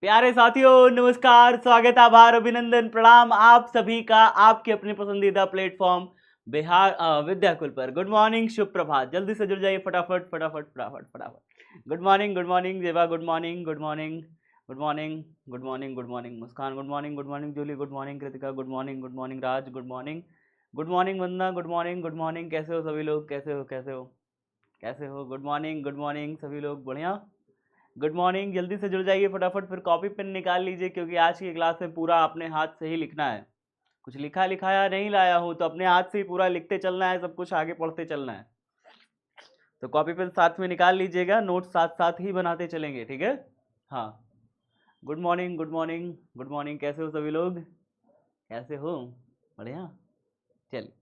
प्यारे साथियों नमस्कार, स्वागत, आभार, अभिनंदन, प्रणाम आप सभी का आपके अपने पसंदीदा प्लेटफॉर्म बिहार विद्याकुल पर। गुड मॉर्निंग, शुभ प्रभात। जल्दी से जुड़ जाइए फटाफट फटाफट फटाफट फटाफट। Good morning Zeba, good morning, good morning, good morning, good morning, good morning Muskan, good morning Julie, good morning Kritika, good morning Raj, good morning Vandana, good morning. कैसे हो सभी लोग? कैसे हो? गुड मॉर्निंग सभी लोग। बढ़िया, गुड मॉर्निंग। जल्दी से जुड़ जाइए फटाफट, फिर कॉपी पेन निकाल लीजिए क्योंकि आज की क्लास में पूरा अपने हाथ से ही लिखना है। कुछ लिखा लिखाया नहीं लाया हूँ तो अपने हाथ से ही पूरा लिखते चलना है, सब कुछ आगे पढ़ते चलना है। तो कॉपी पेन साथ में निकाल लीजिएगा, नोट साथ साथ ही बनाते चलेंगे, ठीक है? हाँ, good morning, good morning, good morning. कैसे हो सभी लोग? कैसे हो? बढ़िया। चलिए,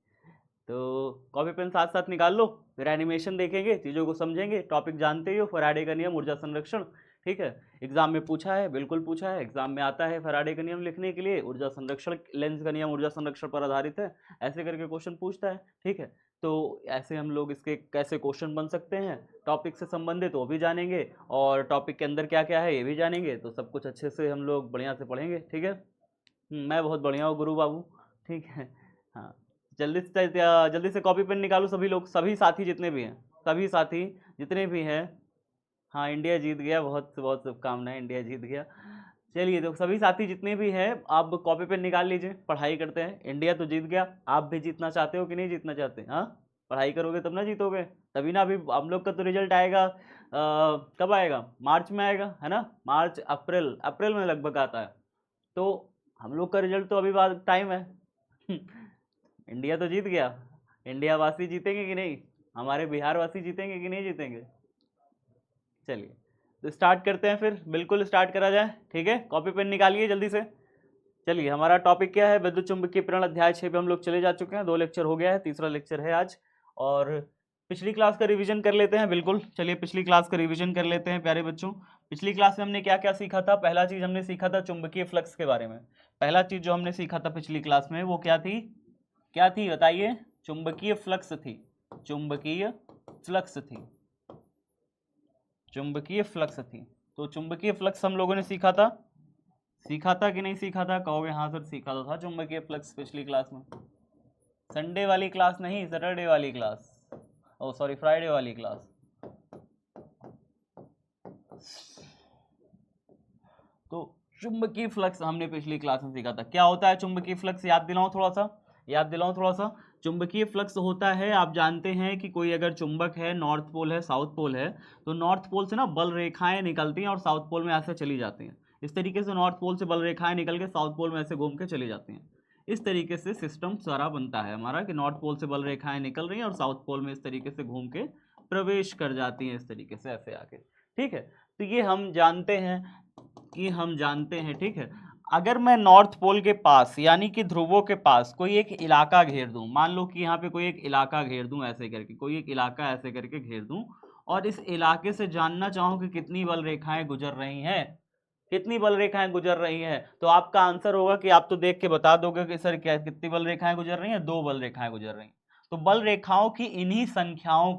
तो कॉपी पेन साथ साथ निकाल लो, फिर एनिमेशन देखेंगे, चीज़ों को समझेंगे। टॉपिक जानते ही हो, फैराडे का नियम, ऊर्जा संरक्षण। ठीक है, एग्जाम में पूछा है, बिल्कुल पूछा है, एग्जाम में आता है फैराडे का नियम लिखने के लिए। ऊर्जा संरक्षण, लेंस का नियम ऊर्जा संरक्षण पर आधारित है, ऐसे करके क्वेश्चन पूछता है। ठीक है, तो ऐसे हम लोग इसके कैसे क्वेश्चन बन सकते हैं, टॉपिक से संबंधित वो भी जानेंगे, और टॉपिक के अंदर क्या क्या है ये भी जानेंगे। तो सब कुछ अच्छे से हम लोग बढ़िया से पढ़ेंगे, ठीक है? मैं बहुत बढ़िया हूँ गुरु बाबू, ठीक है। हाँ, जल्दी से कॉपी पेन निकालो सभी लोग, सभी साथी जितने भी हैं, सभी साथी जितने भी हैं। हाँ, इंडिया जीत गया, बहुत बहुत शुभकामनाएं, इंडिया जीत गया। चलिए, तो सभी साथी जितने भी हैं आप कॉपी पेन निकाल लीजिए, पढ़ाई करते हैं। इंडिया तो जीत गया, आप भी जीतना चाहते हो कि नहीं जीतना चाहते? हाँ, पढ़ाई करोगे तब ना जीतोगे, तभी ना। अभी हम लोग का तो रिजल्ट आएगा, कब आएगा? मार्च में आएगा, है ना? मार्च अप्रैल अप्रैल में लगभग आता है। तो हम लोग का रिजल्ट तो अभी बाद टाइम है। इंडिया तो जीत गया, इंडिया वासी जीतेंगे कि नहीं? हमारे बिहार वासी जीतेंगे कि नहीं जीतेंगे? चलिए, तो स्टार्ट करते हैं फिर, बिल्कुल स्टार्ट करा जाए, ठीक है? कॉपी पेन निकालिए जल्दी से। चलिए, हमारा टॉपिक क्या है? विद्युत चुंबकीय प्रेरण अध्याय 6 पे हम लोग चले जा चुके हैं, 2 लेक्चर हो गया है, तीसरा लेक्चर है आज। और पिछली क्लास का रिवीजन कर लेते हैं, बिल्कुल। चलिए, पिछली क्लास का रिवीजन कर लेते हैं प्यारे बच्चों। पिछली क्लास में हमने क्या क्या सीखा था? पहला चीज हमने सीखा था चुंबकीय फ्लक्स के बारे में। पहला चीज जो हमने सीखा था पिछली क्लास में वो क्या थी? क्या थी बताइए? चुंबकीय फ्लक्स थी, चुंबकीय फ्लक्स थी, चुंबकीय फ्लक्स थी। तो चुंबकीय फ्लक्स हम लोगों ने सीखा था कि नहीं सीखा था? कहोगे हाँ सर सीखा तो था चुंबकीय फ्लक्स पिछली क्लास में। संडे वाली क्लास नहीं, सैटरडे वाली क्लास, ओ सॉरी फ्राइडे वाली क्लास। तो चुंबकीय फ्लक्स हमने पिछली क्लास में सीखा था। क्या होता है चुंबकीय फ्लक्स? याद दिलाऊं थोड़ा सा। चुंबकीय फ्लक्स होता है, आप जानते हैं कि कोई अगर चुंबक है, नॉर्थ पोल है, साउथ पोल है, तो नॉर्थ पोल से ना बल रेखाएं निकलती हैं और साउथ पोल में ऐसे चली जाती हैं। इस तरीके से नॉर्थ पोल से बल रेखाएं निकल के साउथ पोल में ऐसे घूम के चली जाती हैं। इस तरीके से सिस्टम सारा बनता है हमारा कि नॉर्थ पोल से बल रेखाएं निकल रही हैं और साउथ पोल में इस तरीके से घूम के प्रवेश कर जाती हैं, इस तरीके से ऐसे आके। ठीक है, तो ये हम जानते हैं, ठीक है। अगर मैं नॉर्थ पोल के पास यानी कि ध्रुवों के पास कोई एक इलाका घेर दूं, मान लो कि यहाँ पे कोई एक इलाका घेर दूं, ऐसे करके कोई एक इलाका ऐसे करके घेर दूं, और इस इलाके से जानना चाहूं कि कितनी बल रेखाएं गुजर रही हैं, कितनी बल रेखाएं गुजर रही हैं, तो आपका आंसर होगा कि आप तो देख के बता दोगे कि सर क्या कितनी बल रेखाएं गुजर रही हैं? 2 बल रेखाएं गुजर रही हैं। तो बल रेखाओं की इन्हीं संख्याओं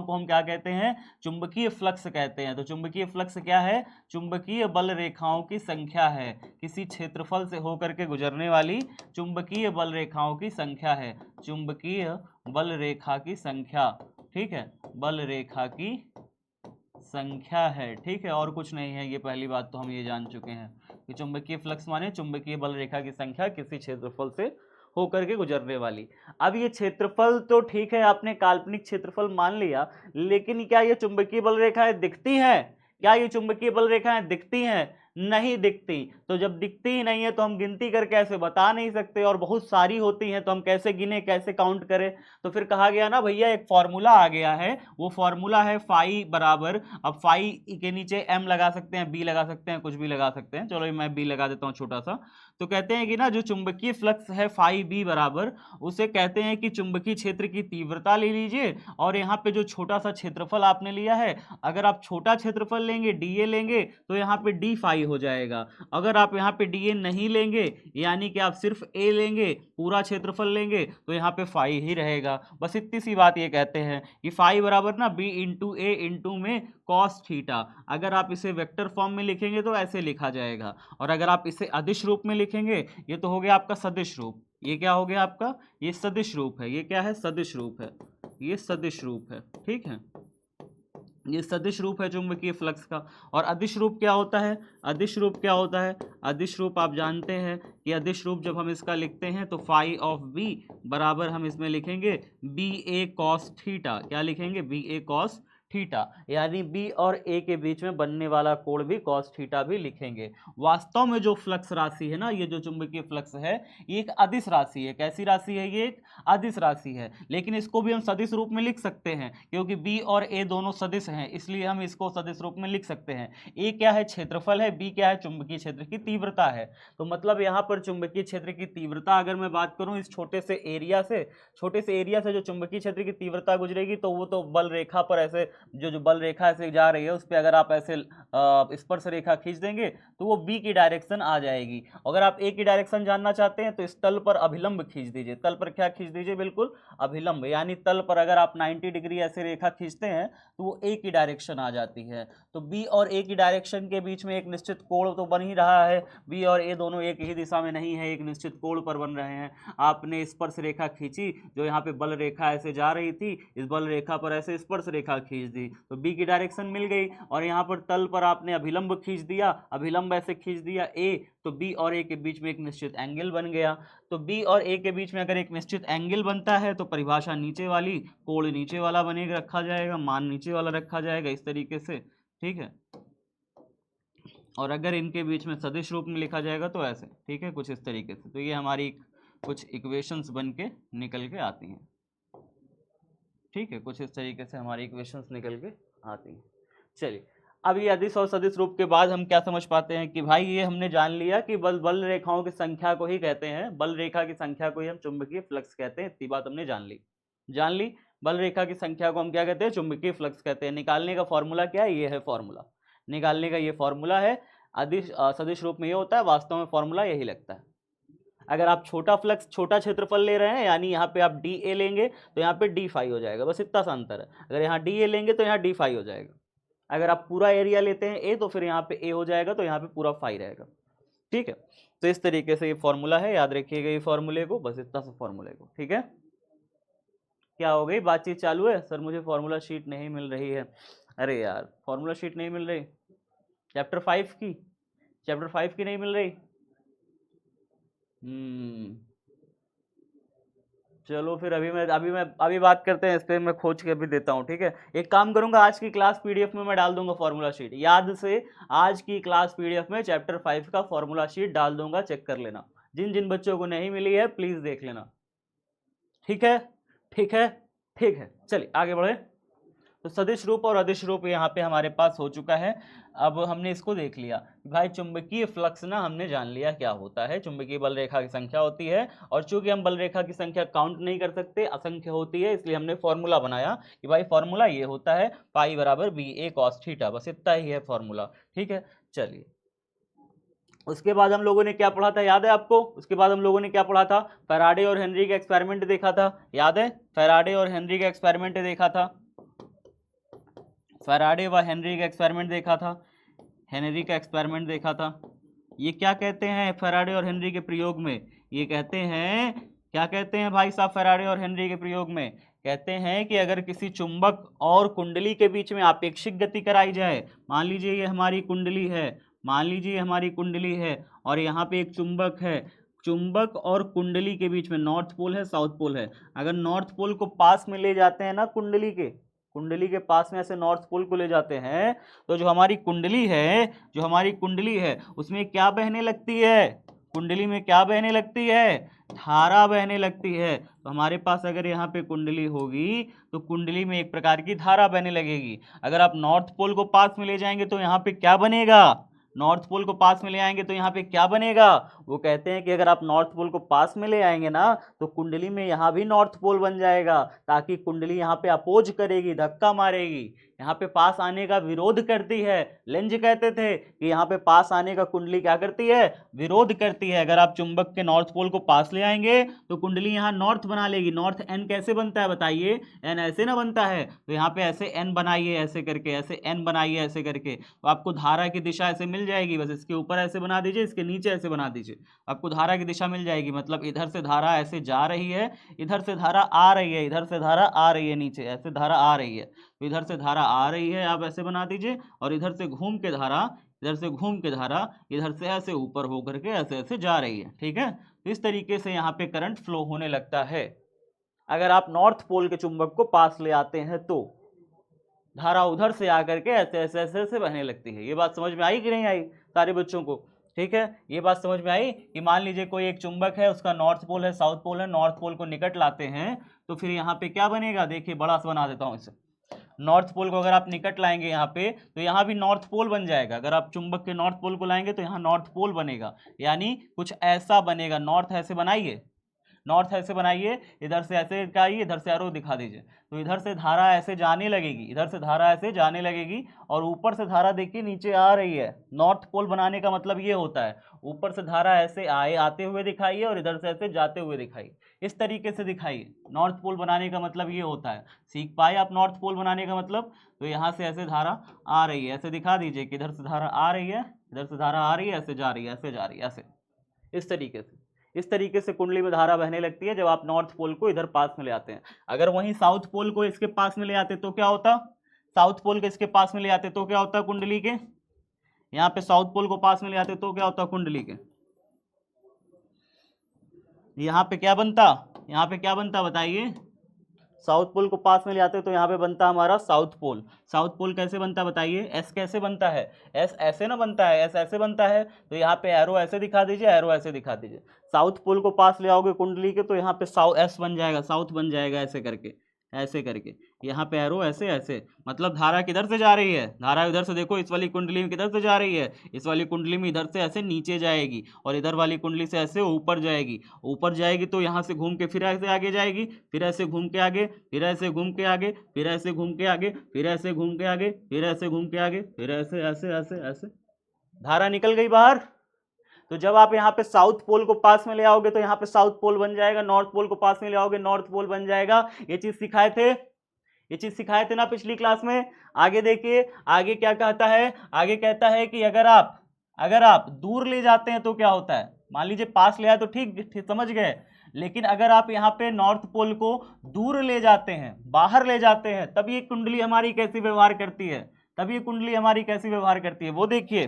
को हम क्या कहते हैं? चुंबकीय फ्लक्स कहते हैं। तो चुंबकीय फ्लक्स क्या है? चुंबकीय बल रेखाओं की संख्या है, किसी क्षेत्रफल से होकर के गुजरने वाली चुंबकीय बल रेखाओं की संख्या है, चुंबकीय बल रेखा की संख्या, ठीक है, बल रेखा की संख्या है, ठीक है, और कुछ नहीं है। ये पहली बात तो हम ये जान चुके हैं कि चुंबकीय फ्लक्स माने चुंबकीय बल रेखा की संख्या किसी क्षेत्रफल से होकर के गुजरने वाली। अब ये क्षेत्रफल तो ठीक है, आपने काल्पनिक क्षेत्रफल मान लिया, लेकिन क्या ये चुंबकीय बल रेखाएं दिखती हैं? क्या ये चुंबकीय बल रेखाएं दिखती हैं? नहीं दिखती। तो जब दिखती ही नहीं है तो हम गिनती करके ऐसे बता नहीं सकते, और बहुत सारी होती हैं तो हम कैसे गिने, कैसे काउंट करें? तो फिर कहा गया ना भैया, एक फॉर्मूला आ गया है, वो फॉर्मूला है फाई बराबर, अब फाई के नीचे एम लगा सकते हैं, बी लगा सकते हैं, कुछ भी लगा सकते हैं, चलो मैं बी लगा देता हूं छोटा सा। तो कहते हैं कि ना जो चुंबकीय फ्लक्स है फाई बी बराबर, उसे कहते हैं कि चुंबकीय क्षेत्र की तीव्रता ले लीजिए, और यहाँ पे जो छोटा सा क्षेत्रफल आपने लिया है, अगर आप छोटा क्षेत्रफल लेंगे डी ए लेंगे तो यहाँ पे डी फाई हो जाएगा। अगर आप यहाँ पे डी ए नहीं लेंगे, यानी कि आप सिर्फ ए लेंगे, पूरा क्षेत्रफल लेंगे, तो यहाँ पे फाई ही रहेगा। बस इतनी सी बात ये कहते हैं कि फाई बराबर ना बी इंटू ए इंटू में कॉस थीटा। अगर आप इसे वेक्टर फॉर्म में लिखेंगे तो ऐसे लिखा जाएगा, और अगर आप इसे अदिश रूप में लिखेंगे, ये तो हो गया आपका सदिश रूप। ये क्या हो गया आपका, ये सदिश रूप है। ये क्या है, सदिश रूप है, ये सदिश रूप है। ठीक है, ये सदिश रूप है चुंबकीय फ्लक्स का। और अदिश रूप क्या होता है, अदिश रूप क्या होता है, अदिश रूप आप जानते हैं कि अदिश रूप जब हम इसका लिखते हैं तो फाई ऑफ बी बराबर हम इसमें लिखेंगे बी ए कॉस थीटा। क्या लिखेंगे, बी ए कॉस थीटा, यानी बी और ए के बीच में बनने वाला कोण भी कॉस थीटा भी लिखेंगे। वास्तव में जो फ्लक्स राशि है ना, ये जो चुंबकीय फ्लक्स है, ये एक अदिश राशि है। कैसी राशि है, ये एक अदिश राशि है, लेकिन इसको भी हम सदिश रूप में लिख सकते हैं, क्योंकि बी और ए दोनों सदिश हैं, इसलिए हम इसको सदिश रूप में लिख सकते हैं। ए क्या है, क्षेत्रफल है, बी क्या है, चुंबकीय क्षेत्र की तीव्रता है। तो मतलब यहाँ पर चुंबकीय क्षेत्र की तीव्रता अगर मैं बात करूँ इस छोटे से एरिया से जो चुंबकीय क्षेत्र की तीव्रता गुजरेगी, तो वो तो बल रेखा पर ऐसे जो बल रेखा ऐसे जा रही है, उस पर अगर आप ऐसे स्पर्श रेखा खींच देंगे तो वो बी की डायरेक्शन आ जाएगी। अगर आप ए की डायरेक्शन जानना चाहते हैं तो इस तल पर अभिलंब खींच दीजिए। तल पर क्या खींच दीजिए, बिल्कुल अभिलंब, यानी तल पर अगर आप 90 डिग्री ऐसे रेखा खींचते हैं तो वो ए की डायरेक्शन आ जाती है। तो बी और ए की डायरेक्शन के बीच में एक निश्चित कोण तो बन ही रहा है। बी और ए दोनों एक ही दिशा में नहीं है, एक निश्चित कोण पर बन रहे हैं। आपने स्पर्श रेखा खींची, जो यहाँ पे बल रेखा ऐसे जा रही थी, इस बल रेखा पर ऐसे स्पर्श रेखा खींच दी तो बी की डायरेक्शन मिल गई। और यहाँ पर तल पर आपने अभिलंब खींच दिया, अभिलंब ऐसे खींच दिया ए, तो बी और ए के बीच में एक निश्चित एंगल बन गया। तो बी और ए के बीच में अगर एक निश्चित एंगल बनता है तो परिभाषा नीचे वाली, कोण नीचे वाला बनेगा, रखा जाएगा, मान नीचे वाला रखा जाएगा, इस तरीके से। ठीक है, और अगर इनके बीच में सदिश रूप में लिखा जाएगा तो ऐसे। ठीक है, कुछ इस तरीके से। तो ये हमारी कुछ इक्वेशंस बन के निकल के आती हैं। ठीक है, कुछ इस तरीके से हमारी इक्वेशंस निकल के आती हैं। चलिए, अब ये अदिश और सदिश रूप के बाद हम क्या समझ पाते हैं कि भाई ये हमने जान लिया कि बल रेखाओं की संख्या को ही कहते हैं, बल रेखा की संख्या को ही हम चुंबकीय फ्लक्स कहते हैं। इतनी बात हमने जान ली। बल रेखा की संख्या को हम क्या कहते हैं, चुंबकीय फ्लक्स कहते हैं। निकालने का फॉर्मूला क्या है, ये है फॉर्मूला, निकालने का ये फॉर्मूला है। अदिश सदिश रूप में ये होता है, वास्तव में फॉर्मूला यही लगता है। अगर आप छोटा फ्लक्स, छोटा क्षेत्रफल ले रहे हैं, यानी यहाँ पे आप डी ए लेंगे तो यहाँ पे डी फाई हो जाएगा, बस इतना सा अंतर है। अगर यहाँ डी ए लेंगे तो यहाँ डी फाई हो जाएगा। अगर आप पूरा एरिया लेते हैं ए, तो फिर यहाँ पे ए हो जाएगा, तो यहाँ पे पूरा फाई रहेगा। ठीक है, तो इस तरीके से ये फॉर्मूला है, याद रखिएगा ये फॉर्मूले को, बस इतना सा फॉर्मूले को। ठीक है, क्या हो गई, बातचीत चालू है। सर मुझे फॉर्मूला शीट नहीं मिल रही है। अरे यार, फॉर्मूला शीट नहीं मिल रही, चैप्टर 5 की नहीं मिल रही। चलो फिर अभी बात करते हैं इस पर, मैं खोज के अभी देता हूँ। ठीक है, एक काम करूंगा, आज की क्लास पीडीएफ में मैं डाल दूंगा फॉर्मूला शीट। याद से आज की क्लास पीडीएफ में चैप्टर 5 का फॉर्मूला शीट डाल दूंगा, चेक कर लेना। जिन जिन बच्चों को नहीं मिली है प्लीज देख लेना। ठीक है, ठीक है, ठीक है, चलिए आगे बढ़े। तो सदिश रूप और अदिश रूप यहाँ पे हमारे पास हो चुका है। अब हमने इसको देख लिया भाई, चुंबकीय फ्लक्स ना हमने जान लिया क्या होता है। चुंबकीय बल रेखा की संख्या होती है, और चूंकि हम बल रेखा की संख्या काउंट नहीं कर सकते, असंख्य होती है, इसलिए हमने फॉर्मूला बनाया कि भाई फॉर्मूला ये होता है, पाई बराबर बी ए कॉस थीटा, बस इतना ही है फॉर्मूला। ठीक है, चलिए उसके बाद हम लोगों ने क्या पढ़ा था, याद है आपको? उसके बाद हम लोगों ने क्या पढ़ा था, फैराडे और हेनरी का एक्सपेरिमेंट देखा था, याद है? फैराडे और हेनरी का एक्सपेरिमेंट देखा था, फैराडे व हेनरी का एक्सपेरिमेंट देखा था, हेनरी का एक्सपेरिमेंट देखा था। ये क्या कहते हैं फैराडे और हेनरी के प्रयोग में? ये कहते हैं, क्या कहते हैं भाई साहब फैराडे और हेनरी के प्रयोग में? कहते हैं कि अगर किसी चुंबक और कुंडली के बीच में आपेक्षिक गति कराई जाए, मान लीजिए ये हमारी कुंडली है, मान लीजिए हमारी कुंडली है, और यहाँ पे एक चुंबक है, चुंबक और कुंडली के बीच में नॉर्थ पोल है, साउथ पोल है। अगर नॉर्थ पोल को पास में ले जाते हैं ना, कुंडली के पास में ऐसे नॉर्थ पोल को ले जाते हैं, तो जो हमारी कुंडली है उसमें क्या बहने लगती है? कुंडली में क्या बहने लगती है? धारा बहने लगती है। तो हमारे पास अगर यहाँ पे कुंडली होगी तो कुंडली में एक प्रकार की धारा बहने लगेगी। अगर आप नॉर्थ पोल को पास में ले जाएंगे तो यहाँ पे क्या बनेगा? नॉर्थ पोल को पास में ले आएंगे तो यहाँ पे क्या बनेगा? वो कहते हैं कि अगर आप नॉर्थ पोल को पास में ले आएंगे ना तो कुंडली में यहाँ भी नॉर्थ पोल बन जाएगा, ताकि कुंडली यहाँ पे अपोज करेगी, धक्का मारेगी, यहाँ पे पास आने का विरोध करती है। लेंज कहते थे कि यहाँ पे पास आने का कुंडली क्या करती है, विरोध करती है। अगर आप चुंबक के नॉर्थ पोल को पास ले आएंगे तो कुंडली यहाँ नॉर्थ बना लेगी। नॉर्थ एन कैसे बनता है बताइए, एन ऐसे ना बनता है, तो यहाँ पे ऐसे एन बनाइए ऐसे करके, ऐसे एन बनाइए ऐसे करके, तो आपको धारा की दिशा ऐसे मिल जाएगी। बस इसके ऊपर ऐसे बना दीजिए, इसके नीचे ऐसे बना दीजिए, आपको धारा की दिशा मिल जाएगी। मतलब इधर से धारा ऐसे जा रही है, इधर से धारा आ रही है, इधर से धारा आ रही है, नीचे ऐसे धारा आ रही है, तो इधर से धारा आ रही है, आप ऐसे बना दीजिए, और इधर से घूम के धारा, इधर से घूम के धारा इधर से ऐसे ऊपर होकर के ऐसे ऐसे जा रही है। ठीक है, तो इस तरीके से यहाँ पे करंट फ्लो होने लगता है। अगर आप नॉर्थ पोल के चुंबक को पास ले आते हैं तो धारा उधर से आकर के ऐसे ऐसे ऐसे ऐसे बहने लगती है। ये बात समझ में आई कि नहीं आई सारे बच्चों को? ठीक है, ये बात समझ में आई कि मान लीजिए कोई एक चुंबक है, उसका नॉर्थ पोल है, साउथ पोल है, नॉर्थ पोल को निकट लाते हैं तो फिर यहाँ पे क्या बनेगा, देखिए बड़ा सा बना देता हूँ इसे। नॉर्थ पोल को अगर आप निकट लाएंगे यहाँ पे तो यहाँ भी नॉर्थ पोल बन जाएगा। अगर आप चुंबक के नॉर्थ पोल को लाएंगे तो यहाँ नॉर्थ पोल बनेगा, यानी कुछ ऐसा बनेगा। नॉर्थ ऐसे बनाइए, नॉर्थ ऐसे बनाइए, इधर से ऐसे दिखाइए, इधर से एरो दिखा दीजिए, तो इधर से धारा ऐसे जाने लगेगी, इधर से धारा ऐसे जाने लगेगी, और ऊपर से धारा देखिए नीचे आ रही है। नॉर्थ पोल बनाने का मतलब ये होता है, ऊपर से धारा ऐसे आते हुए दिखाइए और इधर से ऐसे जाते हुए दिखाइए, इस तरीके से दिखाइए। नॉर्थ पोल बनाने का मतलब ये होता है। सीख पाए आप नॉर्थ पोल बनाने का मतलब? तो यहाँ से ऐसे धारा आ रही है, ऐसे दिखा दीजिए कि इधर से धारा आ रही है, इधर से धारा आ रही है, ऐसे जा रही है, ऐसे जा रही है, ऐसे, इस तरीके से। इस तरीके से कुंडली में धारा बहने लगती है जब आप नॉर्थ पोल को इधर पास में ले आते हैं। अगर वहीं साउथ पोल को इसके पास में ले आते तो क्या होता, साउथ पोल को इसके पास में ले आते तो क्या होता कुंडली के, यहाँ पे साउथ पोल को पास में ले आते तो क्या होता कुंडली के, यहाँ पे क्या बनता, यहाँ पे क्या बनता बताइए? साउथ पोल को पास में ले आते तो यहाँ पे बनता हमारा साउथ पोल। साउथ पोल कैसे बनता बताइए? एस कैसे बनता है? एस ऐसे ना बनता है, एस ऐसे बनता है, तो यहाँ पे एरो ऐसे दिखा दीजिए, एरो ऐसे दिखा दीजिए। साउथ पोल को पास ले आओगे कुंडली के तो यहाँ पे साउथ एस बन जाएगा, साउथ बन जाएगा ऐसे करके, ऐसे करके। यहाँ पे एरो ऐसे ऐसे, मतलब धारा किधर से जा रही है, धारा इधर से देखो, इस वाली कुंडली में किधर से जा रही है, इस वाली कुंडली में इधर से ऐसे नीचे जाएगी, और इधर वाली कुंडली से ऐसे ऊपर जाएगी। ऊपर जाएगी तो यहाँ से घूम के फिर ऐसे आगे जाएगी, फिर ऐसे घूम के आगे, फिर ऐसे घूम के आगे, फिर ऐसे घूम के आगे, फिर ऐसे घूम के आगे, फिर ऐसे घूम के आगे, फिर ऐसे ऐसे ऐसे ऐसे, धारा निकल गई बाहर। तो जब आप यहाँ पे साउथ पोल को पास में ले आओगे तो यहाँ पे साउथ पोल बन जाएगा, नॉर्थ पोल को पास में ले आओगे नॉर्थ पोल बन जाएगा। ये चीज सिखाए थे, ये चीज सिखाए थे ना पिछली क्लास में। आगे देखिए, आगे क्या कहता है, आगे कहता है कि अगर आप दूर ले जाते हैं तो क्या होता है। मान लीजिए पास ले आए तो ठीक समझ गए, लेकिन अगर आप यहाँ पे नॉर्थ पोल को दूर ले जाते हैं, बाहर ले जाते हैं, तब ये कुंडली हमारी कैसी व्यवहार करती है, तब ये कुंडली हमारी कैसी व्यवहार करती है वो देखिए।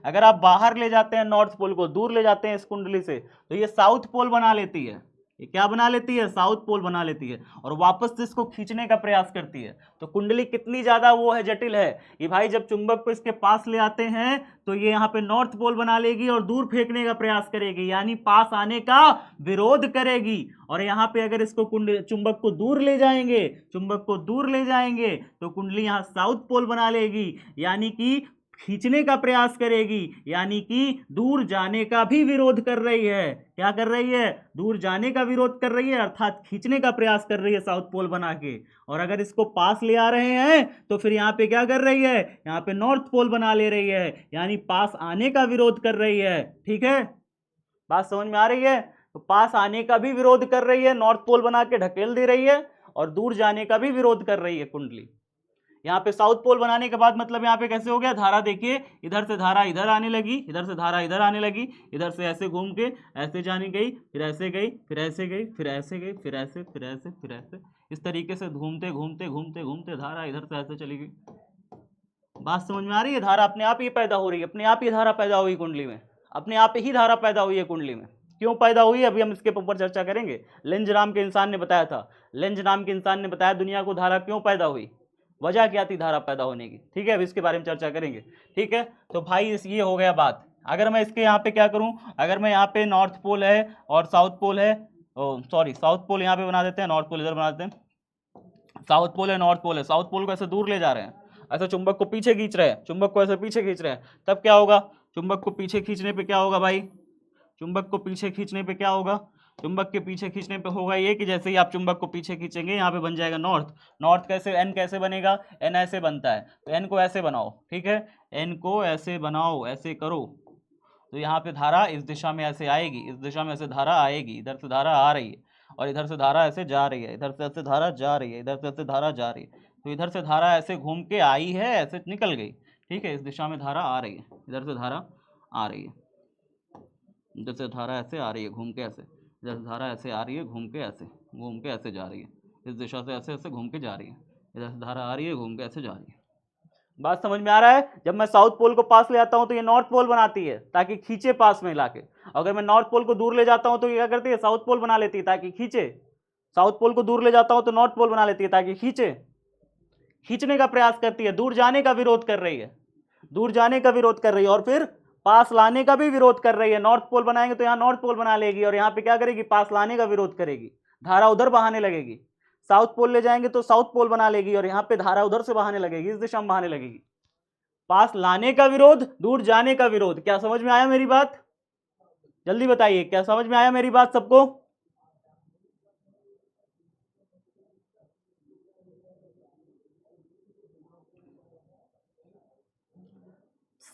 अगर आप बाहर ले जाते हैं नॉर्थ पोल को, दूर ले जाते हैं इस कुंडली से, तो ये साउथ पोल बना लेती है। ये क्या बना लेती है? साउथ पोल बना लेती है, और वापस से इसको खींचने का प्रयास करती है। तो कुंडली कितनी ज्यादा वो है, जटिल है कि भाई जब चुंबक को इसके पास ले आते हैं तो ये यहाँ पे नॉर्थ पोल बना लेगी और दूर फेंकने का प्रयास करेगी, यानी पास आने का विरोध करेगी। और यहाँ पे अगर इसको चुंबक को दूर ले जाएंगे, चुंबक को दूर ले जाएंगे तो कुंडली यहाँ साउथ पोल बना लेगी, यानी कि खींचने का प्रयास करेगी, यानी कि दूर जाने का भी विरोध कर रही है। क्या कर रही है? दूर जाने का विरोध कर रही है, अर्थात खींचने का प्रयास कर रही है साउथ पोल बना के। और अगर इसको पास ले आ रहे हैं तो फिर यहाँ पे क्या कर रही है, यहाँ पे नॉर्थ पोल बना ले रही है, यानी पास आने का विरोध कर रही है। ठीक है, बात समझ में आ रही है? तो पास आने का भी विरोध कर रही है, नॉर्थ पोल बना के ढकेल दे रही है, और दूर जाने का भी विरोध कर रही है कुंडली। यहाँ पे साउथ पोल बनाने के बाद मतलब यहाँ पे कैसे हो गया, धारा देखिए, इधर से धारा इधर आने लगी, इधर से धारा इधर आने लगी, इधर से ऐसे घूम के ऐसे जाने गई, फिर ऐसे गई, फिर ऐसे गई, फिर ऐसे गई, फिर ऐसे, फिर ऐसे, फिर ऐसे, इस तरीके से घूमते घूमते घूमते घूमते धारा इधर से ऐसे चली गई। बात समझ में आ रही है? धारा अपने आप ही पैदा हो रही है, अपने आप ही धारा पैदा हुई कुंडली में, अपने आप ही धारा पैदा हुई है कुंडली में। क्यों पैदा हुई अभी हम इसके ऊपर चर्चा करेंगे। लेंज नाम के इंसान ने बताया था, लेंज नाम के इंसान ने बताया दुनिया को धारा क्यों पैदा हुई, वजह क्या थी धारा पैदा होने की। ठीक है, अब इसके बारे में चर्चा करेंगे। ठीक है, तो भाई ये हो गया बात। अगर मैं इसके यहाँ पे क्या करूँ, अगर मैं यहाँ पे नॉर्थ पोल है और साउथ पोल है, सॉरी साउथ पोल यहाँ पे बना देते हैं, नॉर्थ पोल इधर बना देते हैं। साउथ पोल है, नॉर्थ पोल है, साउथ पोल को ऐसे दूर ले जा रहे हैं, ऐसे चुंबक को पीछे खींच रहे हैं, चुंबक को ऐसे पीछे खींच रहे हैं, तब क्या होगा, चुंबक को पीछे खींचने पर क्या होगा भाई, चुंबक को पीछे खींचने पे क्या होगा, चुंबक के पीछे खींचने पे होगा ये कि जैसे ही आप चुंबक को पीछे खींचेंगे यहाँ पे बन जाएगा नॉर्थ। नॉर्थ कैसे, एन कैसे बनेगा, एन ऐसे बनता है, तो एन को ऐसे बनाओ, ठीक है, एन को ऐसे बनाओ, ऐसे करो, तो यहाँ पे धारा इस दिशा में ऐसे आएगी, इस दिशा में ऐसे धारा आएगी, इधर से धारा आ रही है और इधर से धारा ऐसे जा रही है, इधर से ऐसे धारा जा रही है, इधर से ऐसे धारा जा रही है, तो इधर से धारा ऐसे घूम के आई है, ऐसे निकल गई, ठीक है, इस दिशा में धारा आ रही है, इधर से धारा आ रही है, इधर से धारा ऐसे आ रही है घूम के ऐसे, इधर से धारा ऐसे आ रही है घूम के ऐसे, घूम के ऐसे जा रही है, इस दिशा से ऐसे ऐसे घूम के जा रही है, इधर से धारा आ रही है घूम के ऐसे जा रही है। बात समझ में आ रहा है? जब मैं साउथ पोल को पास ले आता हूं तो ये नॉर्थ पोल बनाती है ताकि खींचे पास में लाके, अगर मैं नॉर्थ पोल को दूर ले जाता हूं तो ये क्या करती है, साउथ पोल बना लेती है ताकि खींचे, साउथ पोल को दूर ले जाता हूं तो नॉर्थ पोल बना लेती है ताकि खींचे, खींचने का प्रयास करती है, दूर जाने का विरोध कर रही है, दूर जाने का विरोध कर रही है, और फिर पास लाने का भी विरोध कर रही है। नॉर्थ पोल बनाएंगे तो यहाँ नॉर्थ पोल बना लेगी और यहाँ पे क्या करेगी, पास लाने का विरोध करेगी, धारा उधर बहाने लगेगी। साउथ पोल ले जाएंगे तो साउथ पोल बना लेगी और यहाँ पे धारा उधर से बहाने लगेगी, इस दिशा में बहाने लगेगी। पास लाने का विरोध, दूर जाने का विरोध। क्या समझ में आया मेरी बात? जल्दी बताइए, क्या समझ में आया मेरी बात सबको?